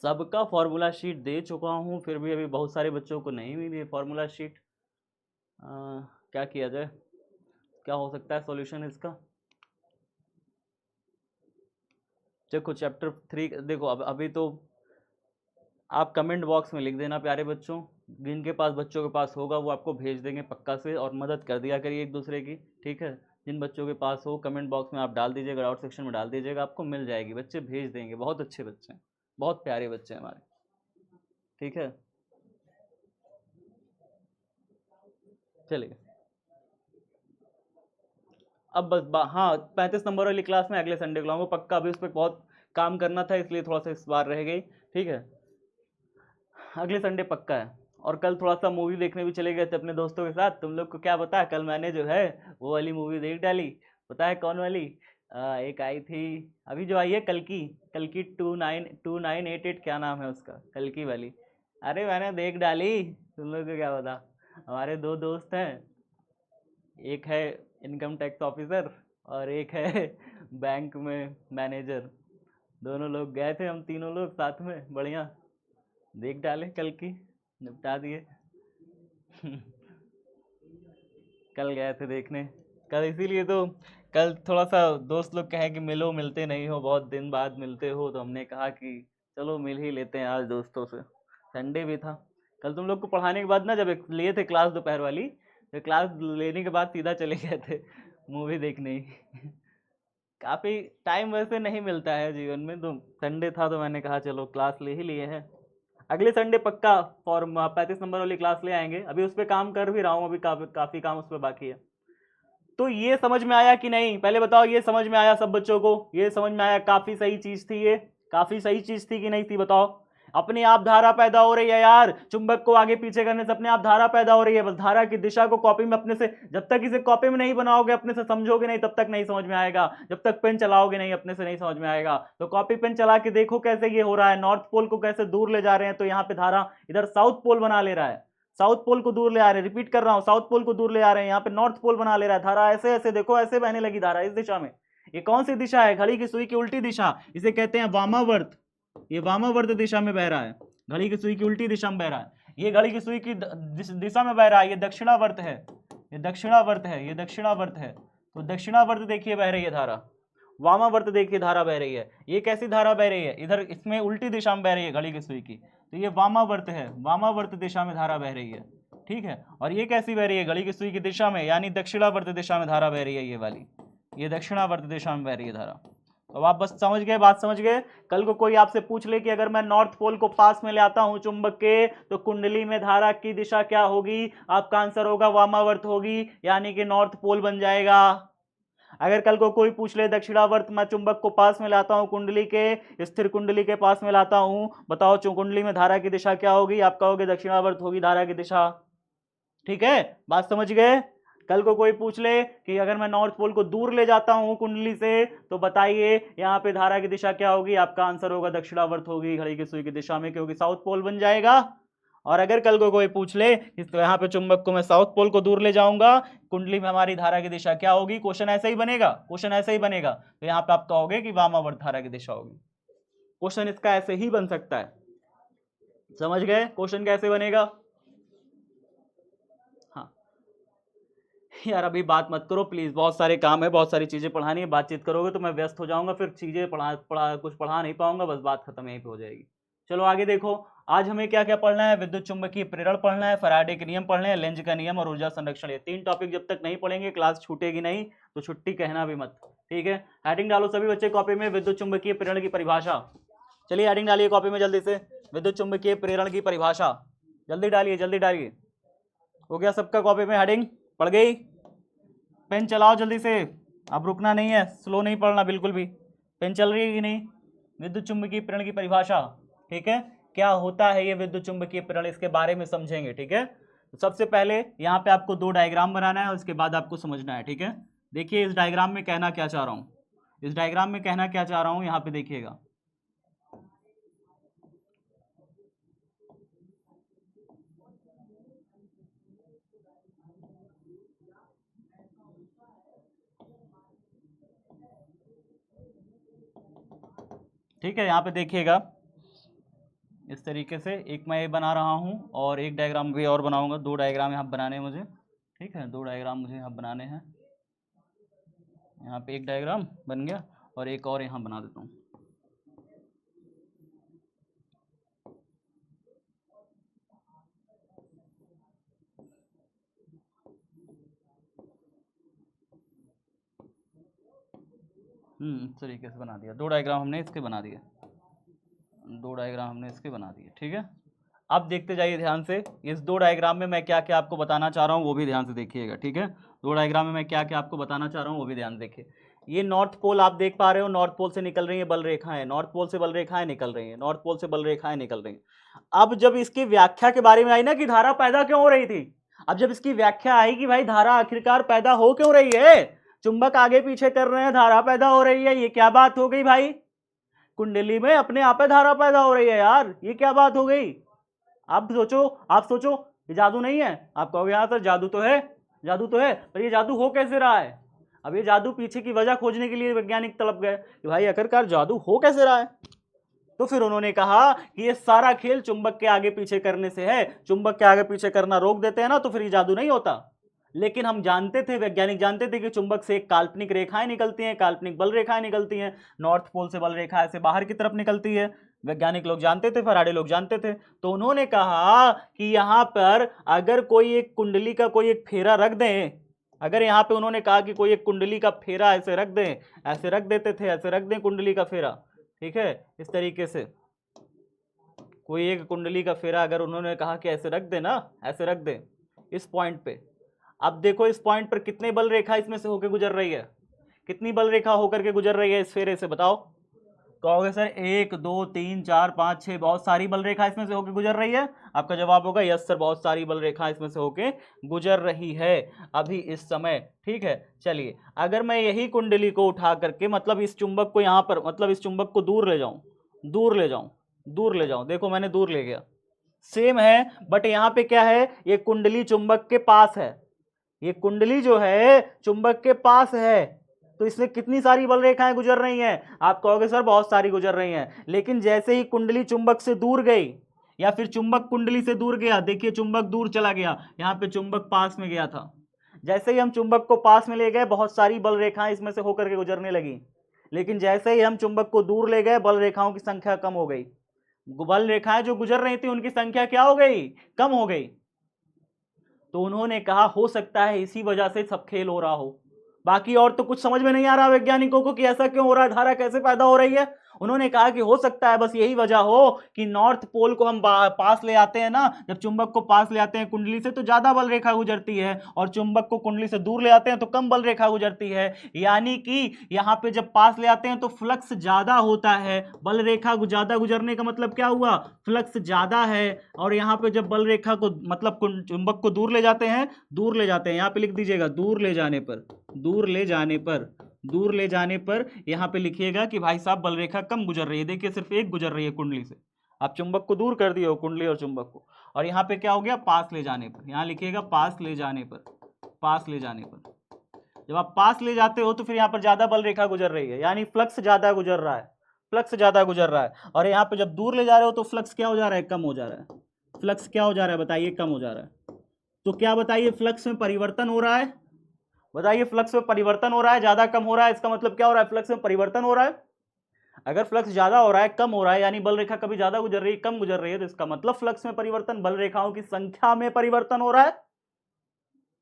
सबका फॉर्मूला शीट दे चुका हूं, फिर भी अभी बहुत सारे बच्चों को नहीं मिली है फॉर्मूला शीट। क्या किया जाए, क्या हो सकता है सॉल्यूशन इसका? देखो चैप्टर 3 देखो, अब अभी तो आप कमेंट बॉक्स में लिख देना प्यारे बच्चों, जिनके पास बच्चों के पास होगा वो आपको भेज देंगे पक्का से, और मदद कर दिया करिए एक दूसरे की, ठीक है। जिन बच्चों के पास हो कमेंट बॉक्स में आप डाल दीजिएगा, डाउट सेक्शन में डाल दीजिएगा, आपको मिल जाएगी, बच्चे भेज देंगे, बहुत अच्छे बच्चे हैं, बहुत प्यारे बच्चे हैं हमारे, ठीक है। चलिए अब बस हाँ 35 नंबर वाली क्लास में अगले संडे को लाऊंगा पक्का, अभी उस पर बहुत काम करना था इसलिए थोड़ा सा इस बार रह गई, ठीक है। अगले संडे पक्का है। और कल थोड़ा सा मूवी देखने भी चले गए थे अपने दोस्तों के साथ। तुम लोग को क्या पता, कल मैंने जो है वो वाली मूवी देख डाली। पता है कौन वाली? एक आई थी अभी जो आई है, कल की 2988, क्या नाम है उसका, कल की वाली। अरे मैंने देख डाली, तुम लोग को क्या पता। हमारे दो दोस्त हैं, एक है इनकम टैक्स ऑफिसर और एक है बैंक में मैनेजर। दोनों लोग गए थे, हम तीनों लोग साथ में, बढ़िया देख डाले, कल की निपटा दिए। कल गए थे देखने, कल इसीलिए तो कल थोड़ा सा दोस्त लोग कहे कि मिलो, मिलते नहीं हो, बहुत दिन बाद मिलते हो, तो हमने कहा कि चलो मिल ही लेते हैं आज दोस्तों से। संडे भी था। कल तुम लोग को पढ़ाने के बाद ना, जब लिए थे क्लास दोपहर वाली, तो क्लास लेने के बाद सीधा चले गए थे मूवी देखने ही। काफ़ी टाइम वैसे नहीं मिलता है जीवन में, तो संडे था तो मैंने कहा चलो क्लास ले ही लिए हैं। अगले संडे पक्का फॉर्म 35 नंबर वाली क्लास ले आएंगे, अभी उस पर काम कर भी रहा हूँ, अभी काफ़ी काम उस पर बाकी है। तो ये समझ में आया कि नहीं, पहले बताओ, ये समझ में आया सब बच्चों को? ये समझ में आया? काफ़ी सही चीज़ थी ये, काफ़ी सही चीज़ थी कि नहीं थी बताओ? अपने आप धारा पैदा हो रही है यार, चुंबक को आगे पीछे करने से अपने आप धारा पैदा हो रही है। बस धारा की दिशा को कॉपी में अपने से, जब तक इसे कॉपी में नहीं बनाओगे, अपने से समझोगे नहीं, तब तक नहीं समझ में आएगा। जब तक पेन चलाओगे नहीं, अपने से नहीं समझ में आएगा। तो कॉपी पेन चला के देखो कैसे ये हो रहा है, नॉर्थ पोल को कैसे दूर ले जा रहे हैं, तो यहाँ पे धारा इधर साउथ पोल बना ले रहा है, साउथ पोल को दूर ले आ रहे हैं, रिपीट कर रहा हूं, साउथ पोल को दूर ले आ रहे हैं, यहाँ पे नॉर्थ पोल बना ले रहा है। धारा ऐसे ऐसे देखो, ऐसे बहने लगी धारा इस दिशा में। ये कौन सी दिशा है? घड़ी की सुई की उल्टी दिशा, इसे कहते हैं वामावर्त। ये वामावर्त दिशा में बह रहा है, घड़ी की सुई की उल्टी दिशा में बह रहा है। ये घड़ी की सुई की दिशा में बह रहा है, ये दक्षिणावर्त है, ये दक्षिणावर्त है, ये दक्षिणावर्त है। तो दक्षिणावर्त देखिए बह रही है धारा, वामावर्त देखिए धारा बह रही है। ये कैसी धारा बह रही है? इधर इसमें उल्टी दिशा में बह रही है घड़ी की सुई की, तो ये वामावर्त है, वामावर्त दिशा में धारा बह रही है, ठीक है। और ये कैसी बह रही है? घड़ी की सुई की दिशा में, यानी दक्षिणावर्त दिशा में धारा बह रही है, ये वाली, ये दक्षिणावर्त दिशा में बह रही है धारा। तो आप बस समझ गए, बात समझ गए। कल को कोई आपसे पूछ ले कि अगर मैं नॉर्थ पोल को पास में ले आता हूं चुंबक के, तो कुंडली में धारा की दिशा क्या होगी? आपका आंसर होगा वामावर्त होगी, यानी कि नॉर्थ पोल बन जाएगा। अगर कल को कोई पूछ ले दक्षिणावर्त मैं चुंबक को पास में लाता हूं, कुंडली के स्थिर कुंडली के पास में लाता हूं, बताओ कुंडली में धारा की दिशा क्या होगी? आप कहोगे दक्षिणावर्त होगी धारा की दिशा, ठीक है, बात समझ गए। कल को कोई पूछ ले कि अगर मैं नॉर्थ पोल को दूर ले जाता हूं कुंडली से, तो बताइए यहाँ पे धारा की दिशा क्या होगी? आपका आंसर होगा दक्षिणावर्त होगी घड़ी की सुई की दिशा में, क्योंकि साउथ पोल बन जाएगा। और अगर कल को कोई पूछ ले तो यहाँ पे चुंबक को मैं साउथ पोल को दूर ले जाऊंगा, कुंडली में हमारी धारा की दिशा क्या होगी, क्वेश्चन ऐसे ही बनेगा, क्वेश्चन ऐसे ही बनेगा, तो यहाँ पे आप कहोगे कि वामावर्त धारा की दिशा होगी। क्वेश्चन इसका ऐसे ही बन सकता है, समझ गए क्वेश्चन कैसे बनेगा। हाँ यार अभी बात मत करो प्लीज, बहुत सारे काम है, बहुत सारी चीजें पढ़ानी है, बातचीत करोगे तो मैं व्यस्त हो जाऊंगा, फिर चीजें कुछ पढ़ा नहीं पाऊंगा, बस बात खत्म यहीं पे हो जाएगी। चलो आगे देखो, आज हमें क्या क्या पढ़ना है, विद्युत चुंबकीय प्रेरण पढ़ना है, फैराडे के नियम पढ़ने हैं, लेंज का नियम और ऊर्जा संरक्षण। ये 3 टॉपिक जब तक नहीं पढ़ेंगे क्लास छूटेगी नहीं, तो छुट्टी कहना भी मत, ठीक है। हेडिंग डालो सभी बच्चे कॉपी में, विद्युत चुंबकीय प्रेरण की परिभाषा। चलिए हेडिंग डालिए कॉपी में जल्दी से, विद्युत चुंबकीय प्रेरण की परिभाषा, जल्दी डालिए जल्दी डालिए। हो गया सबका कॉपी में हेडिंग, पढ़ गई, पेन चलाओ जल्दी से, अब रुकना नहीं है, स्लो नहीं पढ़ना बिल्कुल भी। पेन चल रही है कि नहीं। विद्युत चुंबकीय प्रेरण की परिभाषा, ठीक है, क्या होता है ये विद्युत चुंबकीय प्रेरण, इसके बारे में समझेंगे, ठीक है। तो सबसे पहले यहाँ पे आपको 2 डायग्राम बनाना है और उसके बाद आपको समझना है, ठीक है। देखिए इस डायग्राम में कहना क्या चाह रहा हूँ, इस डायग्राम में कहना क्या चाह रहा हूँ, यहाँ पे देखिएगा। ठीक है, यहाँ पे देखिएगा इस तरीके से, एक मैं ये बना रहा हूँ और एक डायग्राम भी और बनाऊंगा, 2 डायग्राम यहाँ बनाने हैं मुझे, ठीक है, 2 डायग्राम मुझे यहाँ बनाने हैं। यहाँ पे एक डायग्राम बन गया और एक और यहाँ बना देता हूँ। इस तरीके से बना दिया, 2 डायग्राम हमने इसके बना दिए, 2 डायग्राम हमने इसके बना दिए, ठीक है। अब देखते जाइए ध्यान से, इस 2 डायग्राम में मैं क्या क्या आपको बताना चाह रहा हूँ वो भी ध्यान से देखिएगा, ठीक है। 2 डायग्राम में मैं क्या क्या आपको बताना चाह रहा हूँ वो भी ध्यान से देखिए। ये नॉर्थ पोल आप देख पा रहे हो, नॉर्थ पोल से निकल रही है बल रेखाएं, नॉर्थ पोल से बल रेखाएं निकल रही है, नॉर्थ पोल से बल रेखाएं निकल रही है। अब जब इसकी व्याख्या के बारे में आई ना कि धारा पैदा क्यों हो रही थी, अब जब इसकी व्याख्या आई कि भाई धारा आखिरकार पैदा हो क्यों रही है, चुंबक आगे पीछे कर रहे हैं, धारा पैदा हो रही है, ये क्या बात हो गई भाई, कुंडली में अपने आप धारा पैदा हो रही है यार, ये क्या बात हो गई। आप सोचो ये जादू नहीं है, आप कहोगे हाँ सर जादू तो है, जादू तो है, पर ये जादू हो कैसे रहा है। अब ये जादू पीछे की वजह खोजने के लिए वैज्ञानिक तड़प गए कि भाई आखिरकार जादू हो कैसे रहा है। तो फिर उन्होंने कहा कि ये सारा खेल चुंबक के आगे पीछे करने से है, चुंबक के आगे पीछे करना रोक देते हैं ना तो फिर ये जादू नहीं होता। लेकिन हम जानते थे, वैज्ञानिक जानते थे कि चुंबक से एक काल्पनिक रेखाएं निकलती हैं, काल्पनिक बल रेखाएं निकलती हैं, नॉर्थ पोल से बल रेखा ऐसे बाहर की तरफ निकलती है, वैज्ञानिक लोग जानते थे, फराडे लोग जानते थे। तो उन्होंने कहा कि यहाँ पर अगर कोई एक कुंडली का कोई एक फेरा रख दें, अगर यहाँ पे उन्होंने कहा कि कोई एक कुंडली का फेरा ऐसे रख दें, ऐसे रख देते थे, ऐसे रख दें कुंडली का फेरा, ठीक है, इस तरीके से कोई एक कुंडली का फेरा अगर उन्होंने कहा कि ऐसे रख दे ना, ऐसे रख दे इस पॉइंट पे। अब देखो इस पॉइंट पर कितने बल रेखा इसमें से होकर गुजर रही है, कितनी बल रेखा होकर के गुजर रही है इस फेरे से, बताओ। कहोगे सर 1 2 3 4 5 6, बहुत सारी बल रेखा इसमें से होकर गुजर रही है। आपका जवाब होगा यस सर, बहुत सारी बल रेखा इसमें से होकर गुजर रही है अभी इस समय, ठीक है। चलिए अगर मैं यही कुंडली को उठा करके मतलब इस चुंबक को यहाँ पर, मतलब इस चुंबक को दूर ले जाऊं, दूर ले जाऊं, दूर ले जाऊं, देखो मैंने दूर ले गया, सेम है, बट यहाँ पे क्या है, ये कुंडली चुंबक के पास है, ये कुंडली जो है चुंबक के पास है, तो इसमें कितनी सारी बल रेखाएं गुजर रही हैं। आप कहोगे सर बहुत सारी गुजर रही हैं, लेकिन जैसे ही कुंडली चुंबक से दूर गई या फिर चुंबक कुंडली से दूर गया, देखिए चुंबक दूर चला गया, यहाँ पे चुंबक पास में गया था, जैसे ही हम चुंबक को पास में ले गए बहुत सारी बल रेखाएं इसमें से होकर के गुजरने लगी, लेकिन जैसे ही हम चुंबक को दूर ले गए बल रेखाओं की संख्या कम हो गई, बल रेखाएं जो गुजर रही थी उनकी संख्या क्या हो गई, कम हो गई। तो उन्होंने कहा हो सकता है इसी वजह से सब खेल हो रहा हो, बाकी और तो कुछ समझ में नहीं आ रहा वैज्ञानिकों को कि ऐसा क्यों हो रहा है, धारा कैसे पैदा हो रही है। उन्होंने कहा कि हो सकता है बस यही वजह हो कि नॉर्थ पोल को हम पास ले आते हैं ना, जब चुंबक को पास ले आते हैं कुंडली से तो ज्यादा बल रेखा गुजरती है, और चुंबक को कुंडली से दूर ले आते हैं तो कम बल रेखा गुजरती है, यानी कि यहाँ पे जब पास ले आते हैं तो फ्लक्स ज्यादा होता है, बल रेखा ज्यादा गुजरने का मतलब क्या हुआ, फ्लक्स ज्यादा है, और यहाँ पे जब बल रेखा को मतलब चुंबक को दूर ले जाते हैं, दूर ले जाते हैं, यहाँ पे लिख दीजिएगा दूर ले जाने पर, दूर ले जाने पर, दूर ले जाने पर यहाँ पे लिखिएगा कि भाई साहब बल रेखा कम गुजर रही है, देखिए सिर्फ एक गुजर रही है कुंडली से, आप चुंबक को दूर कर दिए हो, कुंडली और चुंबक को, और यहाँ पे क्या हो गया, पास ले जाने पर, यहाँ लिखिएगा पास ले जाने पर, पास ले जाने पर। जब आप पास ले जाते हो तो फिर यहाँ पर ज्यादा बल रेखा गुजर रही है, यानी फ्लक्स ज्यादा गुजर रहा है, फ्लक्स ज्यादा गुजर रहा है। और यहाँ पे जब दूर ले जा रहे हो तो फ्लक्स क्या हो जा रहा है, कम हो जा रहा है। फ्लक्स क्या हो जा रहा है बताइए, कम हो जा रहा है। तो क्या बताइए, फ्लक्स में परिवर्तन हो रहा है, बताइए फ्लक्स में परिवर्तन हो रहा है, ज्यादा कम हो रहा है, इसका मतलब क्या हो रहा है, फ्लक्स में परिवर्तन हो रहा है। अगर फ्लक्स ज्यादा हो रहा है, कम हो रहा है, यानी बल रेखा कभी ज्यादा गुजर रही है, कम गुजर रही है, तो इसका मतलब फ्लक्स में परिवर्तन, बल रेखाओं की संख्या में परिवर्तन हो रहा है।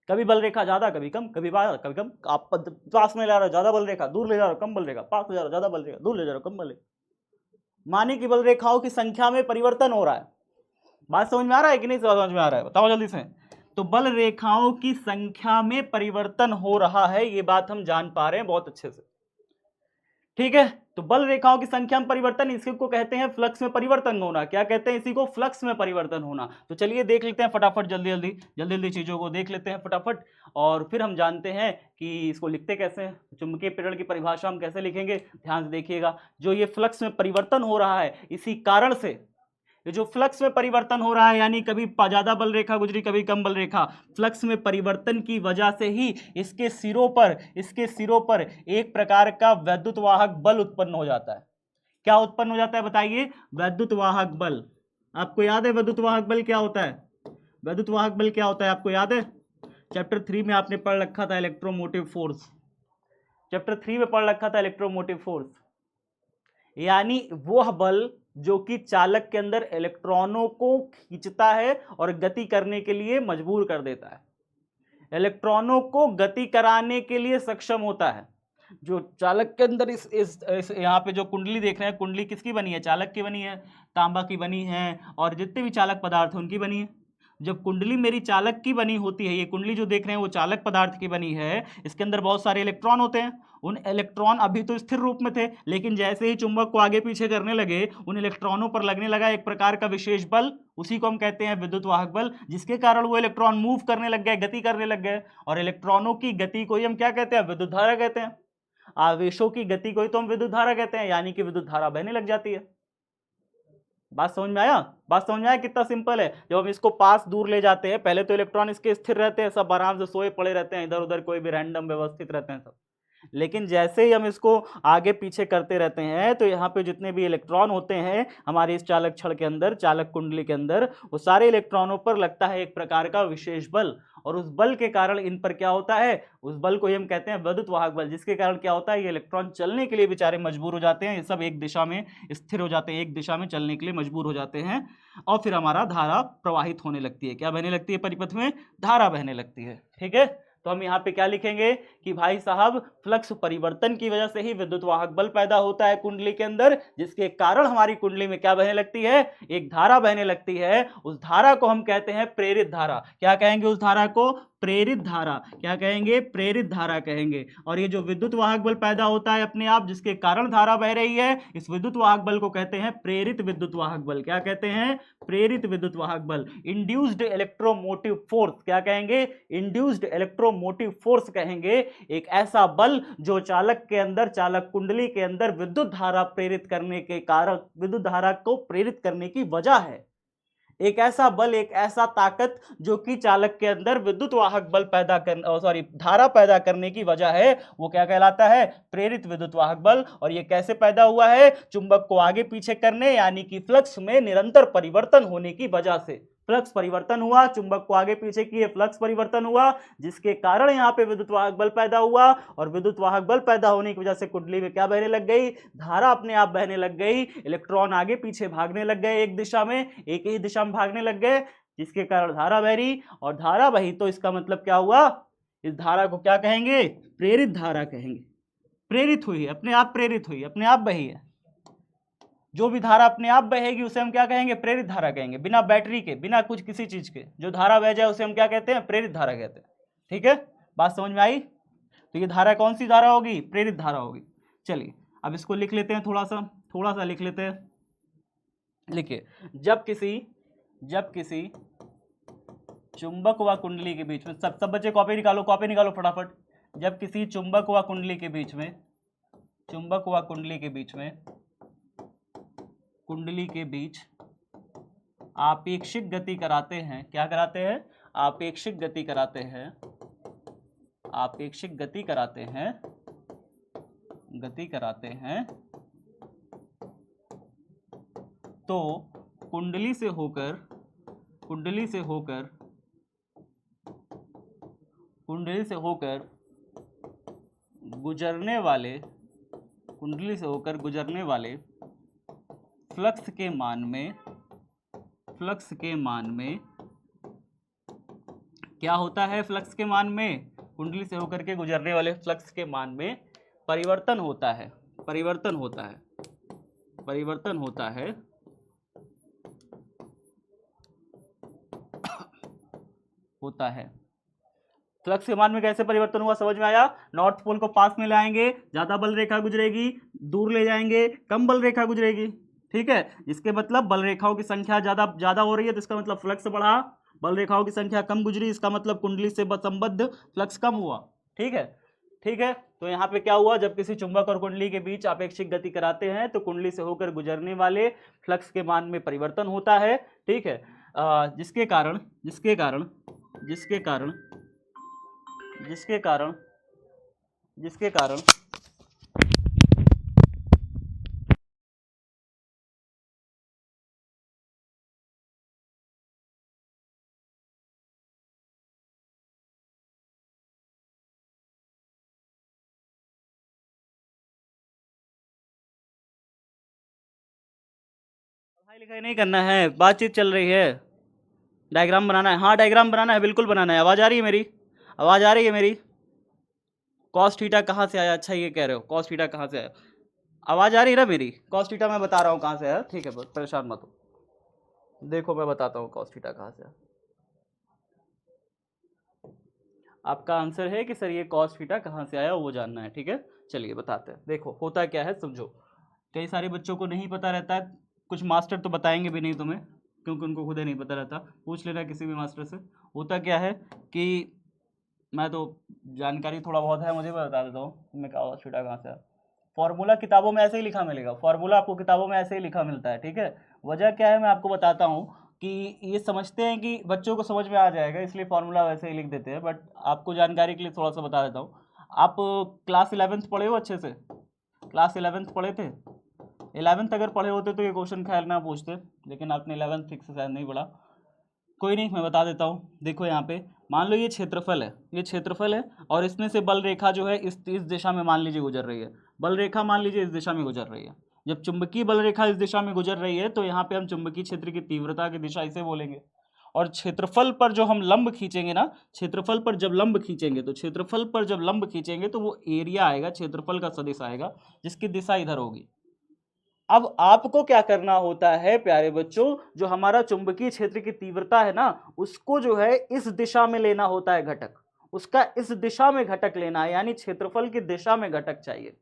कभी बल रेखा ज्यादा, कभी कम, कभी कभी कम। आप पास में ले जा रहे हो ज्यादा बल रेखा, दूर ले जा रहे हो कम बल रेखा, पास ले जा रहे हो ज्यादा बल रेखा, दूर ले जा रहे हो कम बल रेखा, माने कि बल रेखाओं की संख्या में परिवर्तन हो रहा है। बात समझ में आ रहा है कि नहीं समझ में आ रहा है, बताओ जल्दी से। तो बल रेखाओं की संख्या में परिवर्तन हो रहा है, ये बात हम जान पा रहे हैं बहुत अच्छे से, ठीक है। तो बल रेखाओं की संख्या में परिवर्तन, इसी को कहते हैं फ्लक्स में परिवर्तन होना। क्या कहते हैं, इसी को फ्लक्स में परिवर्तन होना। तो चलिए देख लेते हैं फटाफट, जल्दी जल्दी जल्दी जल्दी चीजों को देख लेते हैं फटाफट, और फिर हम जानते हैं कि इसको लिखते कैसे हैं, चुंबकीय प्रेरण की परिभाषा हम कैसे लिखेंगे। ध्यान से देखिएगा, जो ये फ्लक्स में परिवर्तन हो रहा है, इसी कारण से ये जो फ्लक्स में परिवर्तन हो रहा है, यानी कभी ज्यादा बल रेखा गुजरी, कभी कम बल रेखा, फ्लक्स में परिवर्तन की वजह से ही इसके सिरों पर एक प्रकार का वैद्युत वाहक बल उत्पन्न हो जाता है। क्या उत्पन्न हो जाता है बताइए, वैद्युत वाहक बल। आपको याद है वैद्युत वाहक बल क्या होता है, वैद्युत वाहक बल क्या होता है आपको याद है, चैप्टर 3 में आपने पढ़ रखा था इलेक्ट्रोमोटिव फोर्स, चैप्टर 3 में पढ़ रखा था इलेक्ट्रोमोटिव फोर्स, यानी वह बल जो कि चालक के अंदर इलेक्ट्रॉनों को खींचता है और गति करने के लिए मजबूर कर देता है, इलेक्ट्रॉनों को गति कराने के लिए सक्षम होता है। जो चालक के अंदर इस यहाँ पे जो कुंडली देख रहे हैं, कुंडली किसकी बनी है, चालक की बनी है, तांबा की बनी है, और जितने भी चालक पदार्थ हैं उनकी बनी है। जब कुंडली मेरी चालक की बनी होती है, ये कुंडली जो देख रहे हैं वो चालक पदार्थ की बनी है, इसके अंदर बहुत सारे इलेक्ट्रॉन होते हैं। उन इलेक्ट्रॉन अभी तो स्थिर रूप में थे, लेकिन जैसे ही चुंबक को आगे पीछे करने लगे, उन इलेक्ट्रॉनों पर लगने लगा एक प्रकार का विशेष बल, उसी को हम कहते हैं विद्युत वाहक बल, जिसके कारण वो इलेक्ट्रॉन मूव करने लग गए, गति करने लग गए। और इलेक्ट्रॉनों की गति को ही हम क्या कहते हैं, विद्युत धारा कहते हैं। आवेशों की गति को ही तो हम विद्युत धारा कहते हैं, यानी कि विद्युत धारा बहने लग जाती है। बात समझ में आया, बात समझ में आया, कितना सिंपल है। जब हम इसको पास दूर ले जाते हैं, पहले तो इलेक्ट्रॉन इसके स्थिर रहते हैं, सब आराम से सोए पड़े रहते हैं, इधर उधर कोई भी रैंडम व्यवस्थित रहते हैं सब, लेकिन जैसे ही हम इसको आगे पीछे करते रहते हैं, तो यहाँ पे जितने भी इलेक्ट्रॉन होते हैं हमारे इस चालक छड़ के अंदर, चालक कुंडली के अंदर, वो सारे इलेक्ट्रॉनों पर लगता है एक प्रकार का विशेष बल, और उस बल के कारण इन पर क्या होता है, उस बल को ही हम कहते हैं विद्युत वाहक बल, जिसके कारण क्या होता है, ये इलेक्ट्रॉन चलने के लिए बेचारे मजबूर हो जाते हैं, ये सब एक दिशा में स्थिर हो जाते हैं, एक दिशा में चलने के लिए मजबूर हो जाते हैं, और फिर हमारा धारा प्रवाहित होने लगती है। क्या बहने लगती है, परिपथ में धारा बहने लगती है, ठीक है। तो हम यहाँ पे क्या लिखेंगे कि भाई साहब, फ्लक्स परिवर्तन की वजह से ही विद्युत वाहक बल पैदा होता है कुंडली के अंदर, जिसके कारण हमारी कुंडली में क्या बहने लगती है, एक धारा बहने लगती है। उस धारा को हम कहते हैं प्रेरित धारा। क्या कहेंगे उस धारा को, प्रेरित धारा। क्या कहेंगे, प्रेरित धारा कहेंगे। और ये जो विद्युत वाहक बल पैदा होता है अपने आप, जिसके कारण धारा बह रही है, इस विद्युत वाहक बल को कहते हैं प्रेरित विद्युत वाहक बल। क्या कहते हैं, प्रेरित विद्युत वाहक बल। Induced electromotive force. क्या कहेंगे, इंड्यूस्ड इलेक्ट्रोमोटिव फोर्स कहेंगे। एक ऐसा बल जो चालक के अंदर, चालक कुंडली के अंदर विद्युत धारा प्रेरित करने के कारण, विद्युत धारा को प्रेरित करने की वजह है। एक ऐसा बल, एक ऐसा ताकत जो कि चालक के अंदर विद्युत वाहक बल पैदा कर धारा पैदा करने की वजह है, वो क्या कहलाता है, प्रेरित विद्युत वाहक बल। और ये कैसे पैदा हुआ है, चुंबक को आगे पीछे करने, यानी कि फ्लक्स में निरंतर परिवर्तन होने की वजह से। फ्लक्स परिवर्तन हुआ, चुंबक को आगे पीछे किए, फ्लक्स परिवर्तन हुआ, जिसके कारण यहाँ पे विद्युत वाहक बल पैदा हुआ। और विद्युत वाहक बल पैदा होने की वजह से कुंडली में क्या बहने लग गई, धारा अपने आप बहने लग गई। इलेक्ट्रॉन आगे पीछे भागने लग गए, एक दिशा में, एक ही दिशा में भागने लग गए, जिसके कारण धारा बह रही। और धारा बही तो इसका मतलब क्या हुआ, इस धारा को क्या कहेंगे, प्रेरित धारा कहेंगे। प्रेरित हुई है, अपने आप प्रेरित हुई, अपने आप बही है। जो भी धारा अपने आप बहेगी उसे हम क्या कहेंगे, प्रेरित धारा कहेंगे। बिना बैटरी के, बिना कुछ किसी चीज के जो धारा बह जाए उसे हम क्या कहते हैं, प्रेरित धारा कहते हैं। ठीक है, बात समझ में आई। तो ये धारा कौन सी धारा होगी, प्रेरित धारा होगी। चलिए अब इसको लिख लेते हैं, थोड़ा सा लिख लेते हैं। लिखिए, जब किसी चुंबक व कुंडली के बीच में, सब बच्चे कॉपी निकालो फटाफट। जब किसी चुंबक व कुंडली के बीच में, कुंडली के बीच आपेक्षिक गति कराते हैं, क्या कराते हैं, आपेक्षिक गति कराते हैं, आपेक्षिक गति कराते हैं, गति कराते हैं, तो कुंडली से होकर, कुंडली से होकर, कुंडली से होकर गुजरने वाले, कुंडली से होकर गुजरने वाले फ्लक्स के मान में, फ्लक्स के मान में क्या होता है, फ्लक्स के मान में, कुंडली से होकर के गुजरने वाले फ्लक्स के मान में परिवर्तन होता है, परिवर्तन होता है, परिवर्तन होता है, होता है। फ्लक्स के मान में कैसे परिवर्तन हुआ समझ में आया। नॉर्थ पोल को पास में लाएंगे, ज्यादा बल रेखा गुजरेगी, दूर ले जाएंगे कम बल रेखा गुजरेगी, ठीक है। इसके मतलब बल रेखाओं की संख्या ज्यादा हो रही है तो इसका मतलब फ्लक्स बढ़ा, बल रेखाओं की संख्या कम गुजरी इसका मतलब कुंडली से संबद्ध फ्लक्स कम हुआ, ठीक है, ठीक है। तो यहाँ पे क्या हुआ, जब किसी चुंबक और कुंडली के बीच आपेक्षिक गति कराते हैं तो कुंडली से होकर गुजरने वाले फ्लक्स के मान में परिवर्तन होता है, ठीक है। जिसके कारण जिसके कारण जिसके कारण जिसके कारण जिसके कारण पढ़ाई लिखाई नहीं करना है, बातचीत चल रही है, डायग्राम बनाना है, हाँ डायग्राम बनाना है, बिल्कुल बनाना है। आवाज आ रही है मेरी, आवाज आ रही है मेरी। कॉस थीटा कहाँ से आया, अच्छा ये कह रहे हो कॉस थीटा कहाँ से आया, आवाज आ रही है ना मेरी। कॉस थीटा मैं बता रहा हूँ कहाँ से आया, ठीक है, परेशान मत हो, देखो मैं बताता हूँ कॉस थीटा कहाँ से आया। आपका आंसर है कि सर ये कॉस थीटा कहाँ से आया वो जानना है, ठीक है। चलिए बताते हैं, देखो होता क्या है समझो। कई सारे बच्चों को नहीं पता रहता है, कुछ मास्टर तो बताएंगे भी नहीं तुम्हें क्योंकि उनको खुद ही नहीं पता रहता, पूछ लेना किसी भी मास्टर से। होता क्या है कि मैं तो जानकारी थोड़ा बहुत है मुझे, बता देता हूँ मैं कॉस थीटा कहाँ से आया। फॉर्मूला किताबों में ऐसे ही लिखा मिलेगा, फॉर्मूला आपको किताबों में ऐसे ही लिखा मिलता है, ठीक है। वजह क्या है मैं आपको बताता हूँ कि ये समझते हैं कि बच्चों को समझ में आ जाएगा इसलिए फॉर्मूला वैसे ही लिख देते हैं, बट आपको जानकारी के लिए थोड़ा सा बता देता हूँ। आप क्लास 11th पढ़े हो अच्छे से, क्लास 11th पढ़े थे, 11th अगर पढ़े होते तो ये क्वेश्चन खैर ना पूछते, लेकिन आपने 11th ठीक से शायद नहीं पढ़ा, कोई नहीं मैं बता देता हूँ। देखो यहाँ पे मान लो ये क्षेत्रफल है, ये क्षेत्रफल है और इसमें से बल रेखा जो है इस दिशा में मान लीजिए गुजर रही है, बल रेखा मान लीजिए इस दिशा में गुजर रही है। जब चुंबकीय बल रेखा इस दिशा में गुजर रही है तो यहाँ पे हम चुंबकीय क्षेत्र की तीव्रता की दिशा इसे बोलेंगे, और क्षेत्रफल पर जो हम लंब खींचेंगे ना, क्षेत्रफल पर जब लंब खींचेंगे तो क्षेत्रफल पर जब लंब खींचेंगे तो वो एरिया आएगा, क्षेत्रफल का सदिश आएगा जिसकी दिशा इधर होगी। अब आपको क्या करना होता है प्यारे बच्चों, जो हमारा चुंबकीय क्षेत्र की तीव्रता है ना उसको जो है इस दिशा में लेना होता है घटक, उसका इस दिशा में घटक लेना है, यानी क्षेत्रफल की दिशा में घटक चाहिए।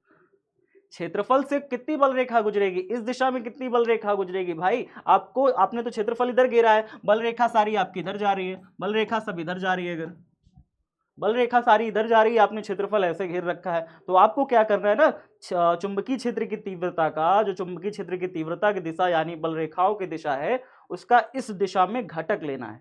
क्षेत्रफल से कितनी बल रेखा गुजरेगी, इस दिशा में कितनी बल रेखा गुजरेगी भाई आपको, आपने तो क्षेत्रफल इधर घेरा है, बल रेखा सारी आपकी इधर जा रही है, बल रेखा सब इधर जा रही है, अगर बल रेखा सारी इधर जा रही है, आपने क्षेत्रफल ऐसे घेर रखा है, तो आपको क्या करना है ना, चुंबकीय क्षेत्र की तीव्रता का, जो चुंबकीय क्षेत्र की तीव्रता की दिशा यानी बल रेखाओं की दिशा है उसका इस दिशा में घटक लेना है।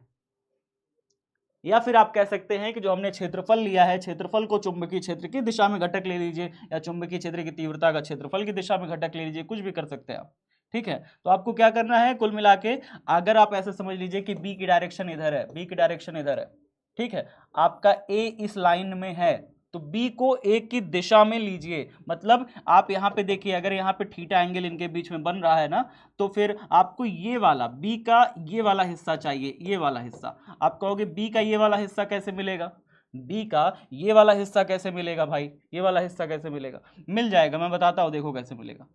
या फिर आप कह सकते हैं कि जो हमने क्षेत्रफल लिया है, क्षेत्रफल को चुंबकीय क्षेत्र की दिशा में घटक ले लीजिए, या चुंबकीय क्षेत्र की तीव्रता का क्षेत्रफल की दिशा में घटक ले लीजिए, कुछ भी कर सकते हैं आप, ठीक है। तो आपको क्या करना है कुल मिला के, अगर आप ऐसे समझ लीजिए कि बी की डायरेक्शन इधर है, बी की डायरेक्शन इधर है, ठीक है, आपका ए इस लाइन में है तो बी को ए की दिशा में लीजिए। मतलब आप यहाँ पे देखिए अगर यहाँ पे थीटा एंगल इनके बीच में बन रहा है ना, तो फिर आपको ये वाला बी का ये वाला हिस्सा चाहिए, ये वाला हिस्सा। आप कहोगे बी का ये वाला हिस्सा कैसे मिलेगा, बी का ये वाला हिस्सा कैसे मिलेगा भाई, ये वाला हिस्सा कैसे मिलेगा, मिल जाएगा, मैं बताता हूँ देखो कैसे मिलेगा।